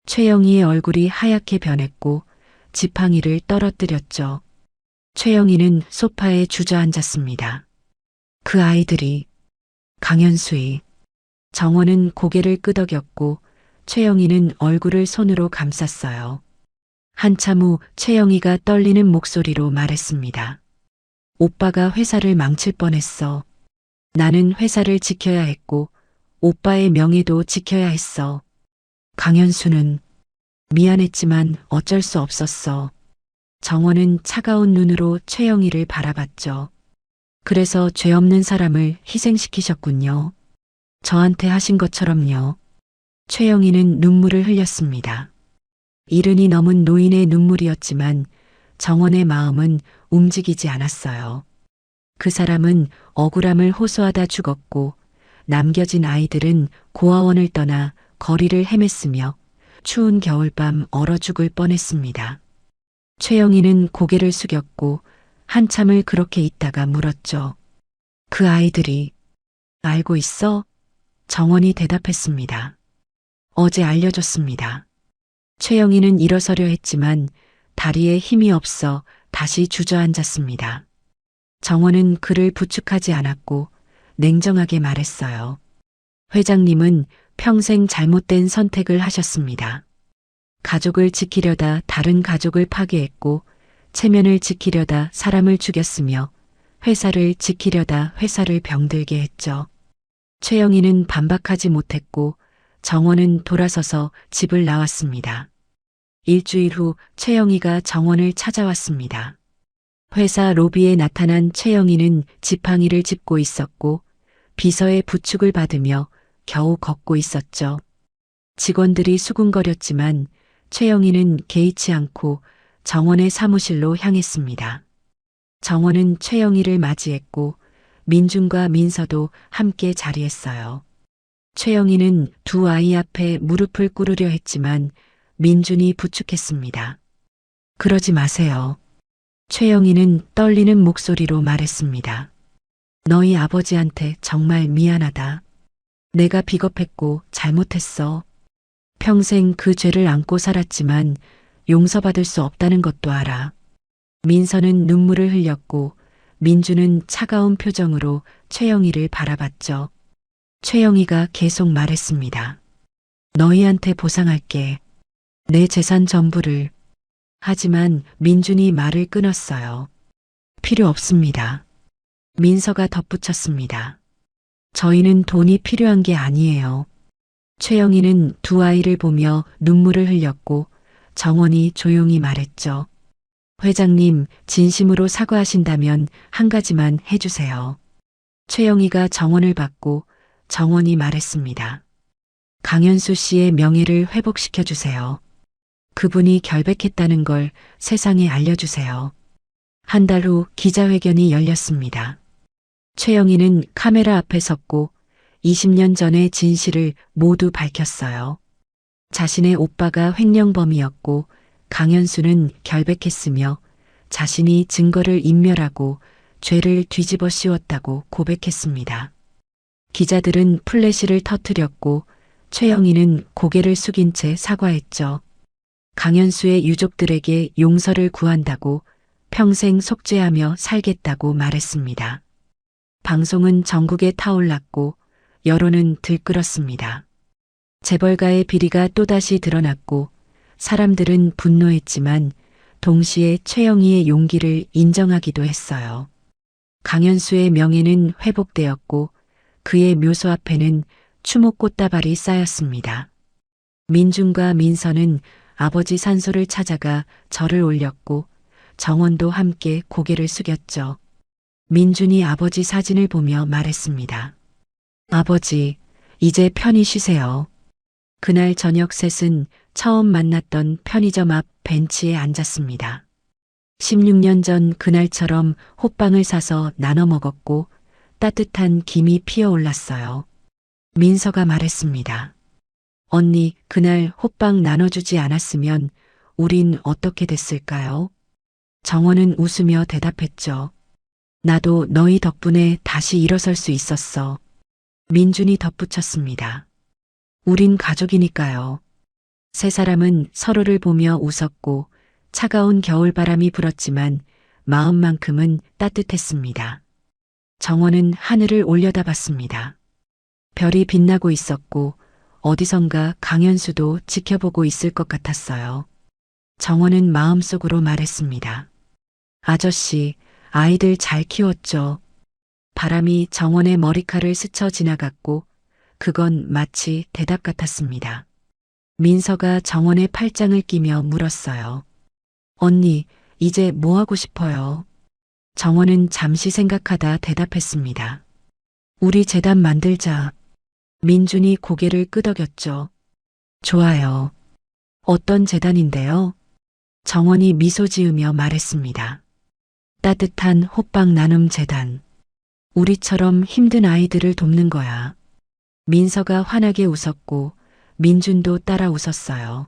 최영희의 얼굴이 하얗게 변했고 지팡이를 떨어뜨렸죠. 최영희는 소파에 주저앉았습니다. 그 아이들이 강현수이. 정원은 고개를 끄덕였고 최영희는 얼굴을 손으로 감쌌어요. 한참 후 최영희가 떨리는 목소리로 말했습니다. 오빠가 회사를 망칠 뻔했어. 나는 회사를 지켜야 했고 오빠의 명예도 지켜야 했어. 강현수는 미안했지만 어쩔 수 없었어. 정원은 차가운 눈으로 최영희를 바라봤죠. 그래서 죄 없는 사람을 희생시키셨군요. 저한테 하신 것처럼요. 최영희는 눈물을 흘렸습니다. 이른이 넘은 노인의 눈물이었지만 정원의 마음은 움직이지 않았어요. 그 사람은 억울함을 호소하다 죽었고 남겨진 아이들은 고아원을 떠나 거리를 헤맸으며 추운 겨울밤 얼어 죽을 뻔했습니다. 최영희는 고개를 숙였고 한참을 그렇게 있다가 물었죠. 그 아이들이 알고 있어? 정원이 대답했습니다. 어제 알려줬습니다. 최영희는 일어서려 했지만 다리에 힘이 없어 다시 주저앉았습니다. 정원은 그를 부축하지 않았고 냉정하게 말했어요. 회장님은 평생 잘못된 선택을 하셨습니다. 가족을 지키려다 다른 가족을 파괴했고 체면을 지키려다 사람을 죽였으며 회사를 지키려다 회사를 병들게 했죠. 최영희는 반박하지 못했고 정원은 돌아서서 집을 나왔습니다. 일주일 후 최영희가 정원을 찾아왔습니다. 회사 로비에 나타난 최영희는 지팡이를 짚고 있었고 비서의 부축을 받으며 겨우 걷고 있었죠. 직원들이 수군거렸지만 최영희는 개의치 않고 정원의 사무실로 향했습니다. 정원은 최영희를 맞이했고 민준과 민서도 함께 자리했어요. 최영희는 두 아이 앞에 무릎을 꿇으려 했지만 민준이 부축했습니다. 그러지 마세요. 최영희는 떨리는 목소리로 말했습니다. 너희 아버지한테 정말 미안하다. 내가 비겁했고 잘못했어. 평생 그 죄를 안고 살았지만 용서받을 수 없다는 것도 알아. 민서는 눈물을 흘렸고 민주는 차가운 표정으로 최영희를 바라봤죠. 최영희가 계속 말했습니다. 너희한테 보상할게. 내 재산 전부를. 하지만 민준이 말을 끊었어요. 필요 없습니다. 민서가 덧붙였습니다. 저희는 돈이 필요한 게 아니에요. 최영희는 두 아이를 보며 눈물을 흘렸고 정원이 조용히 말했죠. 회장님, 진심으로 사과하신다면 한 가지만 해주세요. 최영희가 정원을 받고 정원이 말했습니다. 강현수 씨의 명예를 회복시켜주세요. 그분이 결백했다는 걸 세상에 알려주세요. 한 달 후 기자회견이 열렸습니다. 최영희는 카메라 앞에 섰고 20년 전의 진실을 모두 밝혔어요. 자신의 오빠가 횡령범이었고 강현수는 결백했으며 자신이 증거를 인멸하고 죄를 뒤집어 씌웠다고 고백했습니다. 기자들은 플래시를 터뜨렸고 최영희는 고개를 숙인 채 사과했죠. 강현수의 유족들에게 용서를 구한다고 평생 속죄하며 살겠다고 말했습니다. 방송은 전국에 타올랐고 여론은 들끓었습니다. 재벌가의 비리가 또다시 드러났고 사람들은 분노했지만 동시에 최영희의 용기를 인정하기도 했어요. 강현수의 명예는 회복되었고 그의 묘소 앞에는 추모꽃다발이 쌓였습니다. 민준과 민서는 아버지 산소를 찾아가 절을 올렸고 정원도 함께 고개를 숙였죠. 민준이 아버지 사진을 보며 말했습니다. 아버지, 이제 편히 쉬세요. 그날 저녁 셋은 처음 만났던 편의점 앞 벤치에 앉았습니다. 16년 전 그날처럼 호빵을 사서 나눠 먹었고 따뜻한 김이 피어올랐어요. 민서가 말했습니다. 언니, 그날 호빵 나눠주지 않았으면 우린 어떻게 됐을까요? 정원은 웃으며 대답했죠. 나도 너희 덕분에 다시 일어설 수 있었어. 민준이 덧붙였습니다. 우린 가족이니까요. 세 사람은 서로를 보며 웃었고 차가운 겨울바람이 불었지만 마음만큼은 따뜻했습니다. 정원은 하늘을 올려다봤습니다. 별이 빛나고 있었고 어디선가 강현수도 지켜보고 있을 것 같았어요. 정원은 마음속으로 말했습니다. 아저씨, 아이들 잘 키웠죠. 바람이 정원의 머리칼을 스쳐 지나갔고 그건 마치 대답 같았습니다. 민서가 정원의 팔짱을 끼며 물었어요. 언니, 이제 뭐 하고 싶어요? 정원은 잠시 생각하다 대답했습니다. 우리 재단 만들자. 민준이 고개를 끄덕였죠. 좋아요. 어떤 재단인데요? 정원이 미소 지으며 말했습니다. 따뜻한 호빵 나눔 재단. 우리처럼 힘든 아이들을 돕는 거야. 민서가 환하게 웃었고 민준도 따라 웃었어요.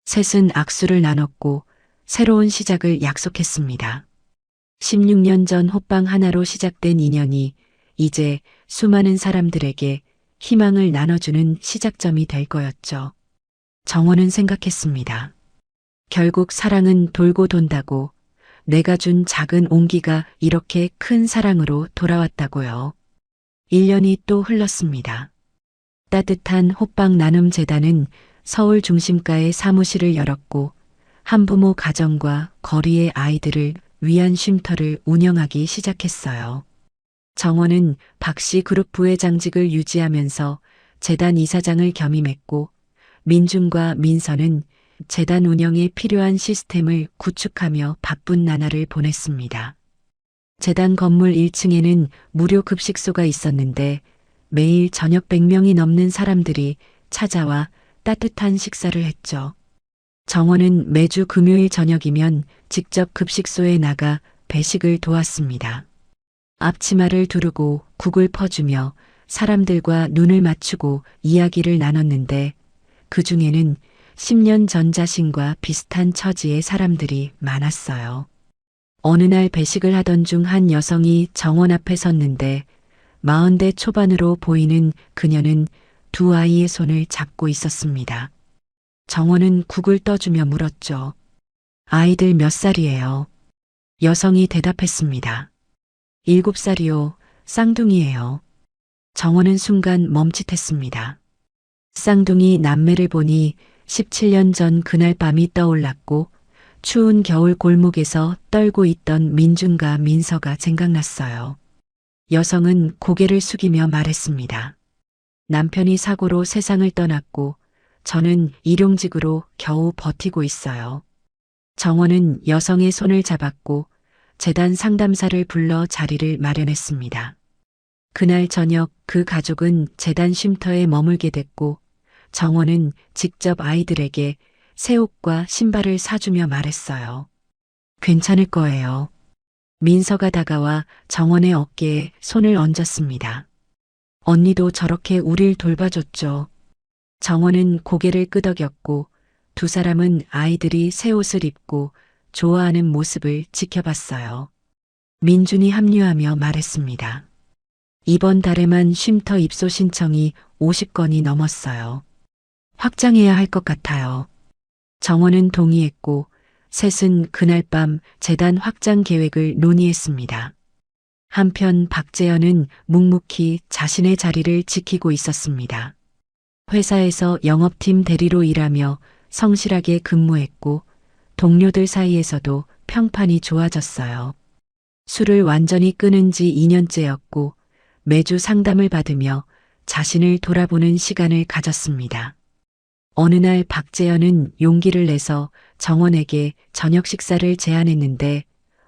셋은 악수를 나눴고 새로운 시작을 약속했습니다. 16년 전 호빵 하나로 시작된 인연이 이제 수많은 사람들에게 희망을 나눠주는 시작점이 될 거였죠. 정원은 생각했습니다. 결국 사랑은 돌고 돈다고 내가 준 작은 온기가 이렇게 큰 사랑으로 돌아왔다고요. 1년이 또 흘렀습니다. 따뜻한 호빵 나눔 재단은 서울 중심가에 사무실을 열었고 한부모 가정과 거리의 아이들을 위한 쉼터를 운영하기 시작했어요. 정원은 박씨 그룹 부회장직을 유지하면서 재단 이사장을 겸임했고 민중과 민선은 재단 운영에 필요한 시스템을 구축하며 바쁜 나날을 보냈습니다. 재단 건물 1층에는 무료 급식소가 있었는데 매일 저녁 100명이 넘는 사람들이 찾아와 따뜻한 식사를 했죠. 정원은 매주 금요일 저녁이면 직접 급식소에 나가 배식을 도왔습니다. 앞치마를 두르고 국을 퍼주며 사람들과 눈을 맞추고 이야기를 나눴는데 그 중에는 10년 전 자신과 비슷한 처지의 사람들이 많았어요. 어느 날 배식을 하던 중 한 여성이 정원 앞에 섰는데 40대 초반으로 보이는 그녀는 두 아이의 손을 잡고 있었습니다. 정원은 국을 떠주며 물었죠. 아이들 몇 살이에요? 여성이 대답했습니다. 7살이요. 쌍둥이에요. 정원은 순간 멈칫했습니다. 쌍둥이 남매를 보니 17년 전 그날 밤이 떠올랐고 추운 겨울 골목에서 떨고 있던 민준과 민서가 생각났어요. 여성은 고개를 숙이며 말했습니다. 남편이 사고로 세상을 떠났고 저는 일용직으로 겨우 버티고 있어요. 정원은 여성의 손을 잡았고 재단 상담사를 불러 자리를 마련했습니다. 그날 저녁 그 가족은 재단 쉼터에 머물게 됐고 정원은 직접 아이들에게 새 옷과 신발을 사주며 말했어요. 괜찮을 거예요. 민서가 다가와 정원의 어깨에 손을 얹었습니다. 언니도 저렇게 우릴 돌봐줬죠. 정원은 고개를 끄덕였고 두 사람은 아이들이 새 옷을 입고 좋아하는 모습을 지켜봤어요. 민준이 합류하며 말했습니다. 이번 달에만 쉼터 입소 신청이 50건이 넘었어요. 확장해야 할 것 같아요. 정원은 동의했고 셋은 그날 밤 재단 확장 계획을 논의했습니다. 한편 박재현은 묵묵히 자신의 자리를 지키고 있었습니다. 회사에서 영업팀 대리로 일하며 성실하게 근무했고 동료들 사이에서도 평판이 좋아졌어요. 술을 완전히 끊은 지 2년째였고 매주 상담을 받으며 자신을 돌아보는 시간을 가졌습니다. 어느 날 박재현은 용기를 내서 정원에게 저녁 식사를 제안했는데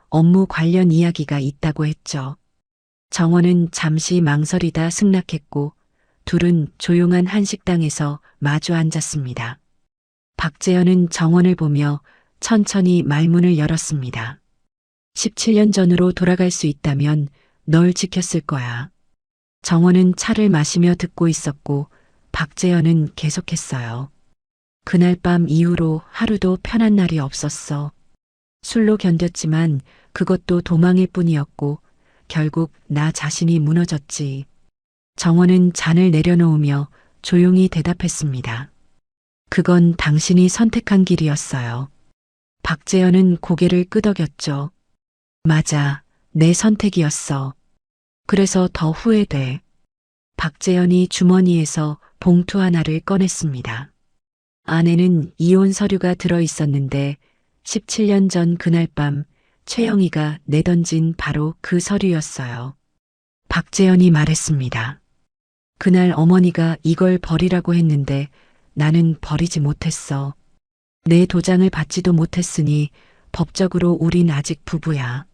업무 관련 이야기가 있다고 했죠. 정원은 잠시 망설이다 승낙했고 둘은 조용한 한식당에서 마주 앉았습니다. 박재현은 정원을 보며 천천히 말문을 열었습니다. 17년 전으로 돌아갈 수 있다면 널 지켰을 거야. 정원은 차를 마시며 듣고 있었고 박재현은 계속했어요. 그날 밤 이후로 하루도 편한 날이 없었어. 술로 견뎠지만 그것도 도망일 뿐이었고 결국 나 자신이 무너졌지. 정원은 잔을 내려놓으며 조용히 대답했습니다. 그건 당신이 선택한 길이었어요. 박재현은 고개를 끄덕였죠. 맞아, 내 선택이었어. 그래서 더 후회돼. 박재현이 주머니에서 봉투 하나를 꺼냈습니다. 안에는 이혼 서류가 들어 있었는데 17년 전 그날 밤 최영희가 내던진 바로 그 서류였어요. 박재현이 말했습니다. 그날 어머니가 이걸 버리라고 했는데 나는 버리지 못했어. 내 도장을 받지도 못했으니 법적으로 우린 아직 부부야.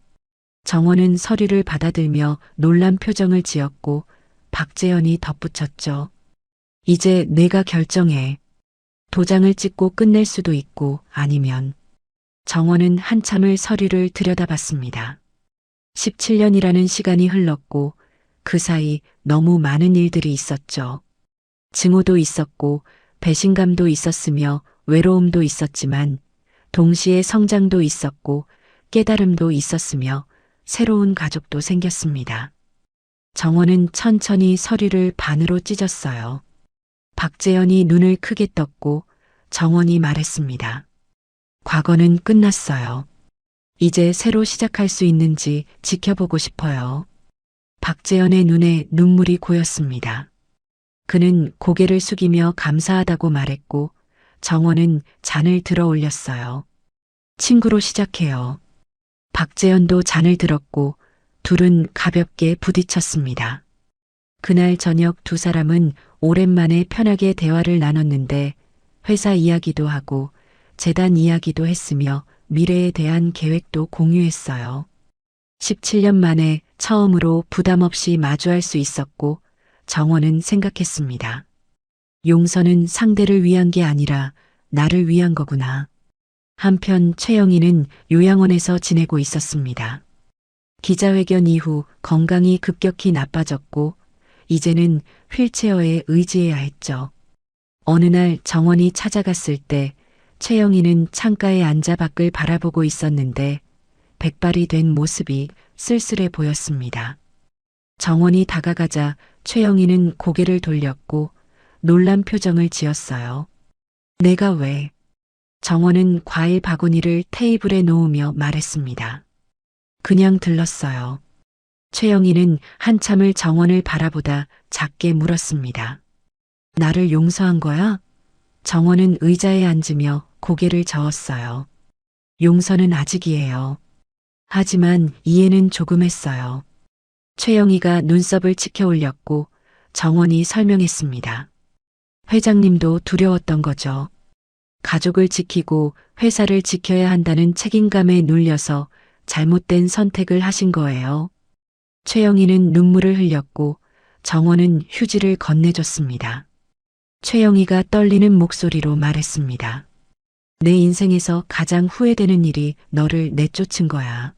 정원은 서류를 받아들며 놀란 표정을 지었고 박재현이 덧붙였죠. 이제 내가 결정해. 도장을 찍고 끝낼 수도 있고 아니면. 정원은 한참을 서류를 들여다봤습니다. 17년이라는 시간이 흘렀고 그 사이 너무 많은 일들이 있었죠. 증오도 있었고 배신감도 있었으며 외로움도 있었지만 동시에 성장도 있었고 깨달음도 있었으며 새로운 가족도 생겼습니다. 정원은 천천히 서류를 반으로 찢었어요. 박재현이 눈을 크게 떴고 정원이 말했습니다. 과거는 끝났어요. 이제 새로 시작할 수 있는지 지켜보고 싶어요. 박재현의 눈에 눈물이 고였습니다. 그는 고개를 숙이며 감사하다고 말했고 정원은 잔을 들어 올렸어요. 친구로 시작해요. 박재현도 잔을 들었고 둘은 가볍게 부딪혔습니다. 그날 저녁 두 사람은 오랜만에 편하게 대화를 나눴는데 회사 이야기도 하고 재단 이야기도 했으며 미래에 대한 계획도 공유했어요. 17년 만에 처음으로 부담 없이 마주할 수 있었고 정원은 생각했습니다. 용서는 상대를 위한 게 아니라 나를 위한 거구나. 한편 최영희는 요양원에서 지내고 있었습니다. 기자회견 이후 건강이 급격히 나빠졌고 이제는 휠체어에 의지해야 했죠. 어느 날 정원이 찾아갔을 때 최영희는 창가에 앉아 밖을 바라보고 있었는데 백발이 된 모습이 쓸쓸해 보였습니다. 정원이 다가가자 최영희는 고개를 돌렸고 놀란 표정을 지었어요. 내가 왜? 정원은 과일 바구니를 테이블에 놓으며 말했습니다. 그냥 들렀어요. 최영희는 한참을 정원을 바라보다 작게 물었습니다. 나를 용서한 거야? 정원은 의자에 앉으며 고개를 저었어요. 용서는 아직이에요. 하지만 이해는 조금 했어요. 최영희가 눈썹을 치켜 올렸고 정원이 설명했습니다. 회장님도 두려웠던 거죠. 가족을 지키고 회사를 지켜야 한다는 책임감에 눌려서 잘못된 선택을 하신 거예요. 최영희는 눈물을 흘렸고 정원은 휴지를 건네줬습니다. 최영희가 떨리는 목소리로 말했습니다. 내 인생에서 가장 후회되는 일이 너를 내쫓은 거야.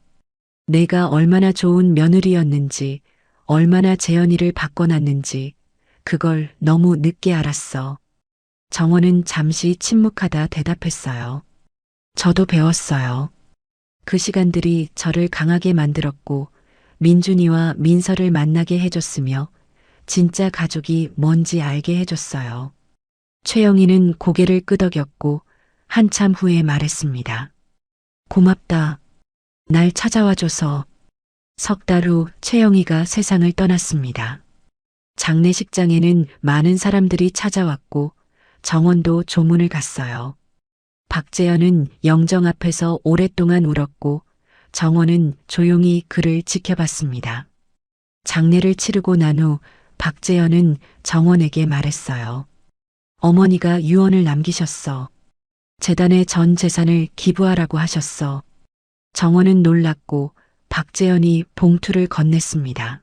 내가 얼마나 좋은 며느리였는지, 얼마나 재현이를 바꿔놨는지, 그걸 너무 늦게 알았어. 정원은 잠시 침묵하다 대답했어요. 저도 배웠어요. 그 시간들이 저를 강하게 만들었고 민준이와 민서를 만나게 해줬으며 진짜 가족이 뭔지 알게 해줬어요. 최영희는 고개를 끄덕였고 한참 후에 말했습니다. 고맙다. 날 찾아와줘서. 석 달 후 최영희가 세상을 떠났습니다. 장례식장에는 많은 사람들이 찾아왔고 정원도 조문을 갔어요. 박재현은 영정 앞에서 오랫동안 울었고 정원은 조용히 그를 지켜봤습니다. 장례를 치르고 난 후 박재현은 정원에게 말했어요. 어머니가 유언을 남기셨어. 재단에 전 재산을 기부하라고 하셨어. 정원은 놀랐고 박재현이 봉투를 건넸습니다.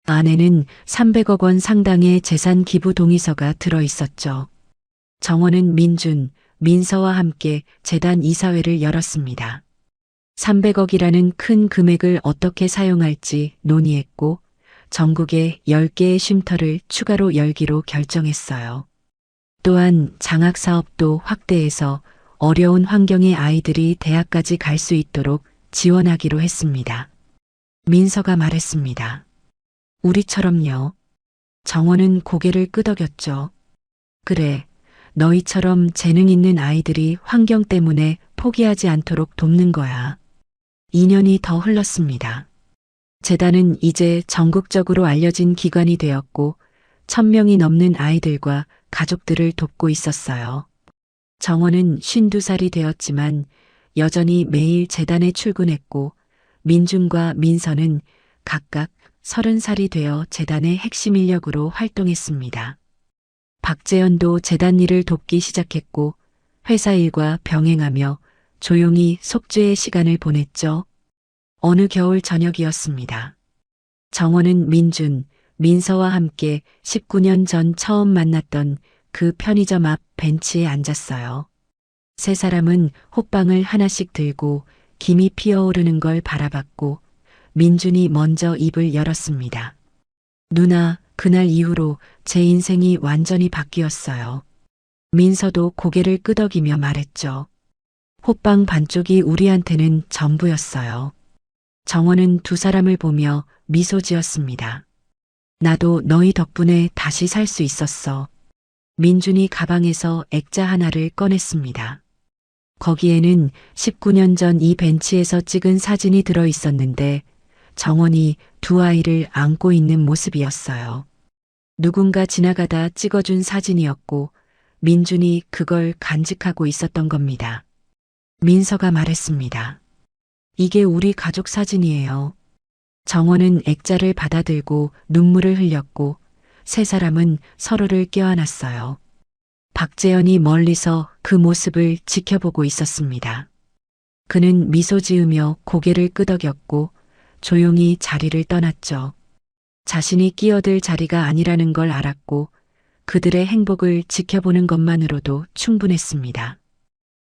안에는 300억 원 상당의 재산 기부 동의서가 들어 있었죠. 정원은 민준, 민서와 함께 재단 이사회를 열었습니다. 300억이라는 큰 금액을 어떻게 사용할지 논의했고 전국에 10개의 쉼터를 추가로 열기로 결정했어요. 또한 장학 사업도 확대해서 어려운 환경의 아이들이 대학까지 갈 수 있도록 지원하기로 했습니다. 민서가 말했습니다. 우리처럼요. 정원은 고개를 끄덕였죠. 그래, 너희처럼 재능 있는 아이들이 환경 때문에 포기하지 않도록 돕는 거야. 2년이 더 흘렀습니다. 재단은 이제 전국적으로 알려진 기관이 되었고 1000명이 넘는 아이들과 가족들을 돕고 있었어요. 정원은 52살이 되었지만 여전히 매일 재단에 출근했고 민준과 민서는 각각 30살이 되어 재단의 핵심 인력으로 활동했습니다. 박재현도 재단 일을 돕기 시작했고 회사 일과 병행하며 조용히 속죄의 시간을 보냈죠. 어느 겨울 저녁이었습니다. 정원은 민준, 민서와 함께 19년 전 처음 만났던 그 편의점 앞 벤치에 앉았어요. 세 사람은 호빵을 하나씩 들고 김이 피어오르는 걸 바라봤고 민준이 먼저 입을 열었습니다. 누나, 그날 이후로 제 인생이 완전히 바뀌었어요. 민서도 고개를 끄덕이며 말했죠. 호빵 반쪽이 우리한테는 전부였어요. 정원은 두 사람을 보며 미소 지었습니다. 나도 너희 덕분에 다시 살 수 있었어. 민준이 가방에서 액자 하나를 꺼냈습니다. 거기에는 19년 전 이 벤치에서 찍은 사진이 들어 있었는데 정원이 두 아이를 안고 있는 모습이었어요. 누군가 지나가다 찍어준 사진이었고 민준이 그걸 간직하고 있었던 겁니다. 민서가 말했습니다. 이게 우리 가족 사진이에요. 정원은 액자를 받아들고 눈물을 흘렸고 세 사람은 서로를 껴안았어요. 박재현이 멀리서 그 모습을 지켜보고 있었습니다. 그는 미소 지으며 고개를 끄덕였고 조용히 자리를 떠났죠. 자신이 끼어들 자리가 아니라는 걸 알았고 그들의 행복을 지켜보는 것만으로도 충분했습니다.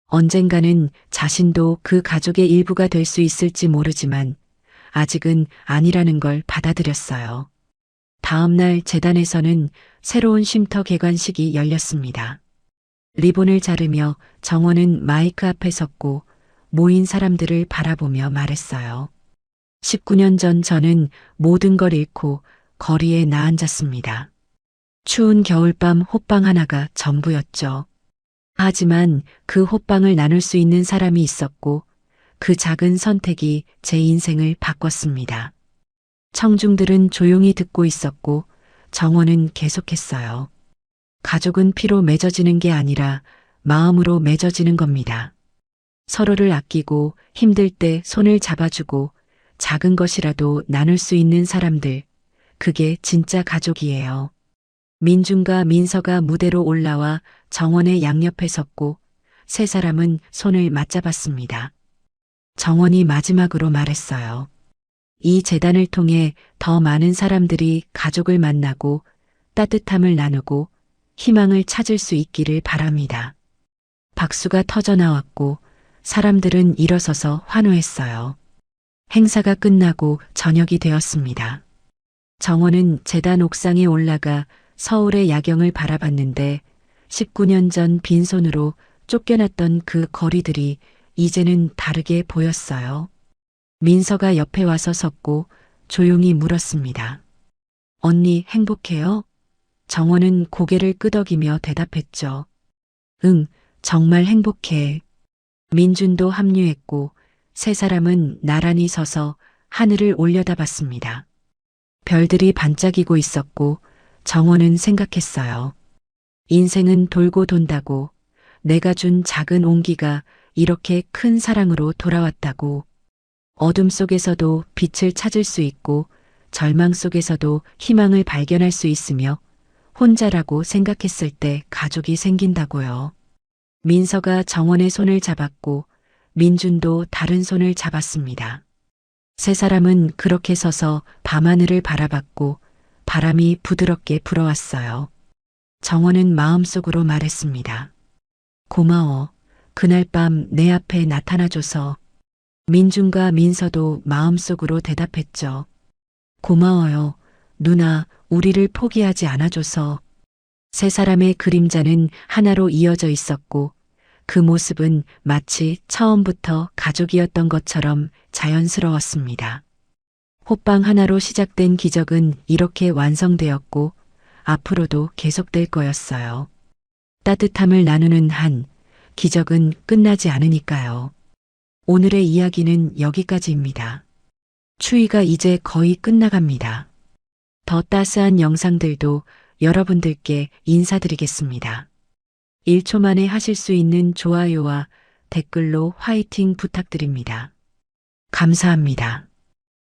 언젠가는 자신도 그 가족의 일부가 될 수 있을지 모르지만 아직은 아니라는 걸 받아들였어요. 다음 날 재단에서는 새로운 쉼터 개관식이 열렸습니다. 리본을 자르며 정원은 마이크 앞에 섰고 모인 사람들을 바라보며 말했어요. 19년 전 저는 모든 걸 잃고 거리에 나앉았습니다. 추운 겨울밤 호빵 하나가 전부였죠. 하지만 그 호빵을 나눌 수 있는 사람이 있었고 그 작은 선택이 제 인생을 바꿨습니다. 청중들은 조용히 듣고 있었고 정원은 계속했어요. 가족은 피로 맺어지는 게 아니라 마음으로 맺어지는 겁니다. 서로를 아끼고 힘들 때 손을 잡아주고 작은 것이라도 나눌 수 있는 사람들, 그게 진짜 가족이에요. 민준과 민서가 무대로 올라와 정원의 양옆에 섰고 세 사람은 손을 맞잡았습니다. 정원이 마지막으로 말했어요. 이 재단을 통해 더 많은 사람들이 가족을 만나고 따뜻함을 나누고 희망을 찾을 수 있기를 바랍니다. 박수가 터져 나왔고 사람들은 일어서서 환호했어요. 행사가 끝나고 저녁이 되었습니다. 정원은 재단 옥상에 올라가 서울의 야경을 바라봤는데 19년 전 빈손으로 쫓겨났던 그 거리들이 이제는 다르게 보였어요. 민서가 옆에 와서 섰고 조용히 물었습니다. 언니 행복해요? 정원은 고개를 끄덕이며 대답했죠. 응, 정말 행복해. 민준도 합류했고 세 사람은 나란히 서서 하늘을 올려다봤습니다. 별들이 반짝이고 있었고 정원은 생각했어요. 인생은 돌고 돈다고 내가 준 작은 온기가 이렇게 큰 사랑으로 돌아왔다고. 어둠 속에서도 빛을 찾을 수 있고 절망 속에서도 희망을 발견할 수 있으며 혼자라고 생각했을 때 가족이 생긴다고요. 민서가 정원의 손을 잡았고 민준도 다른 손을 잡았습니다. 세 사람은 그렇게 서서 밤하늘을 바라봤고 바람이 부드럽게 불어왔어요. 정원은 마음속으로 말했습니다. 고마워. 그날 밤 내 앞에 나타나줘서. 민준과 민서도 마음속으로 대답했죠. 고마워요. 누나, 우리를 포기하지 않아줘서. 세 사람의 그림자는 하나로 이어져 있었고 그 모습은 마치 처음부터 가족이었던 것처럼 자연스러웠습니다. 호빵 하나로 시작된 기적은 이렇게 완성되었고 앞으로도 계속될 거였어요. 따뜻함을 나누는 한, 기적은 끝나지 않으니까요. 오늘의 이야기는 여기까지입니다. 추위가 이제 거의 끝나갑니다. 더 따스한 영상들도 여러분들께 인사드리겠습니다. 1초 만에 하실 수 있는 좋아요와 댓글로 화이팅 부탁드립니다. 감사합니다.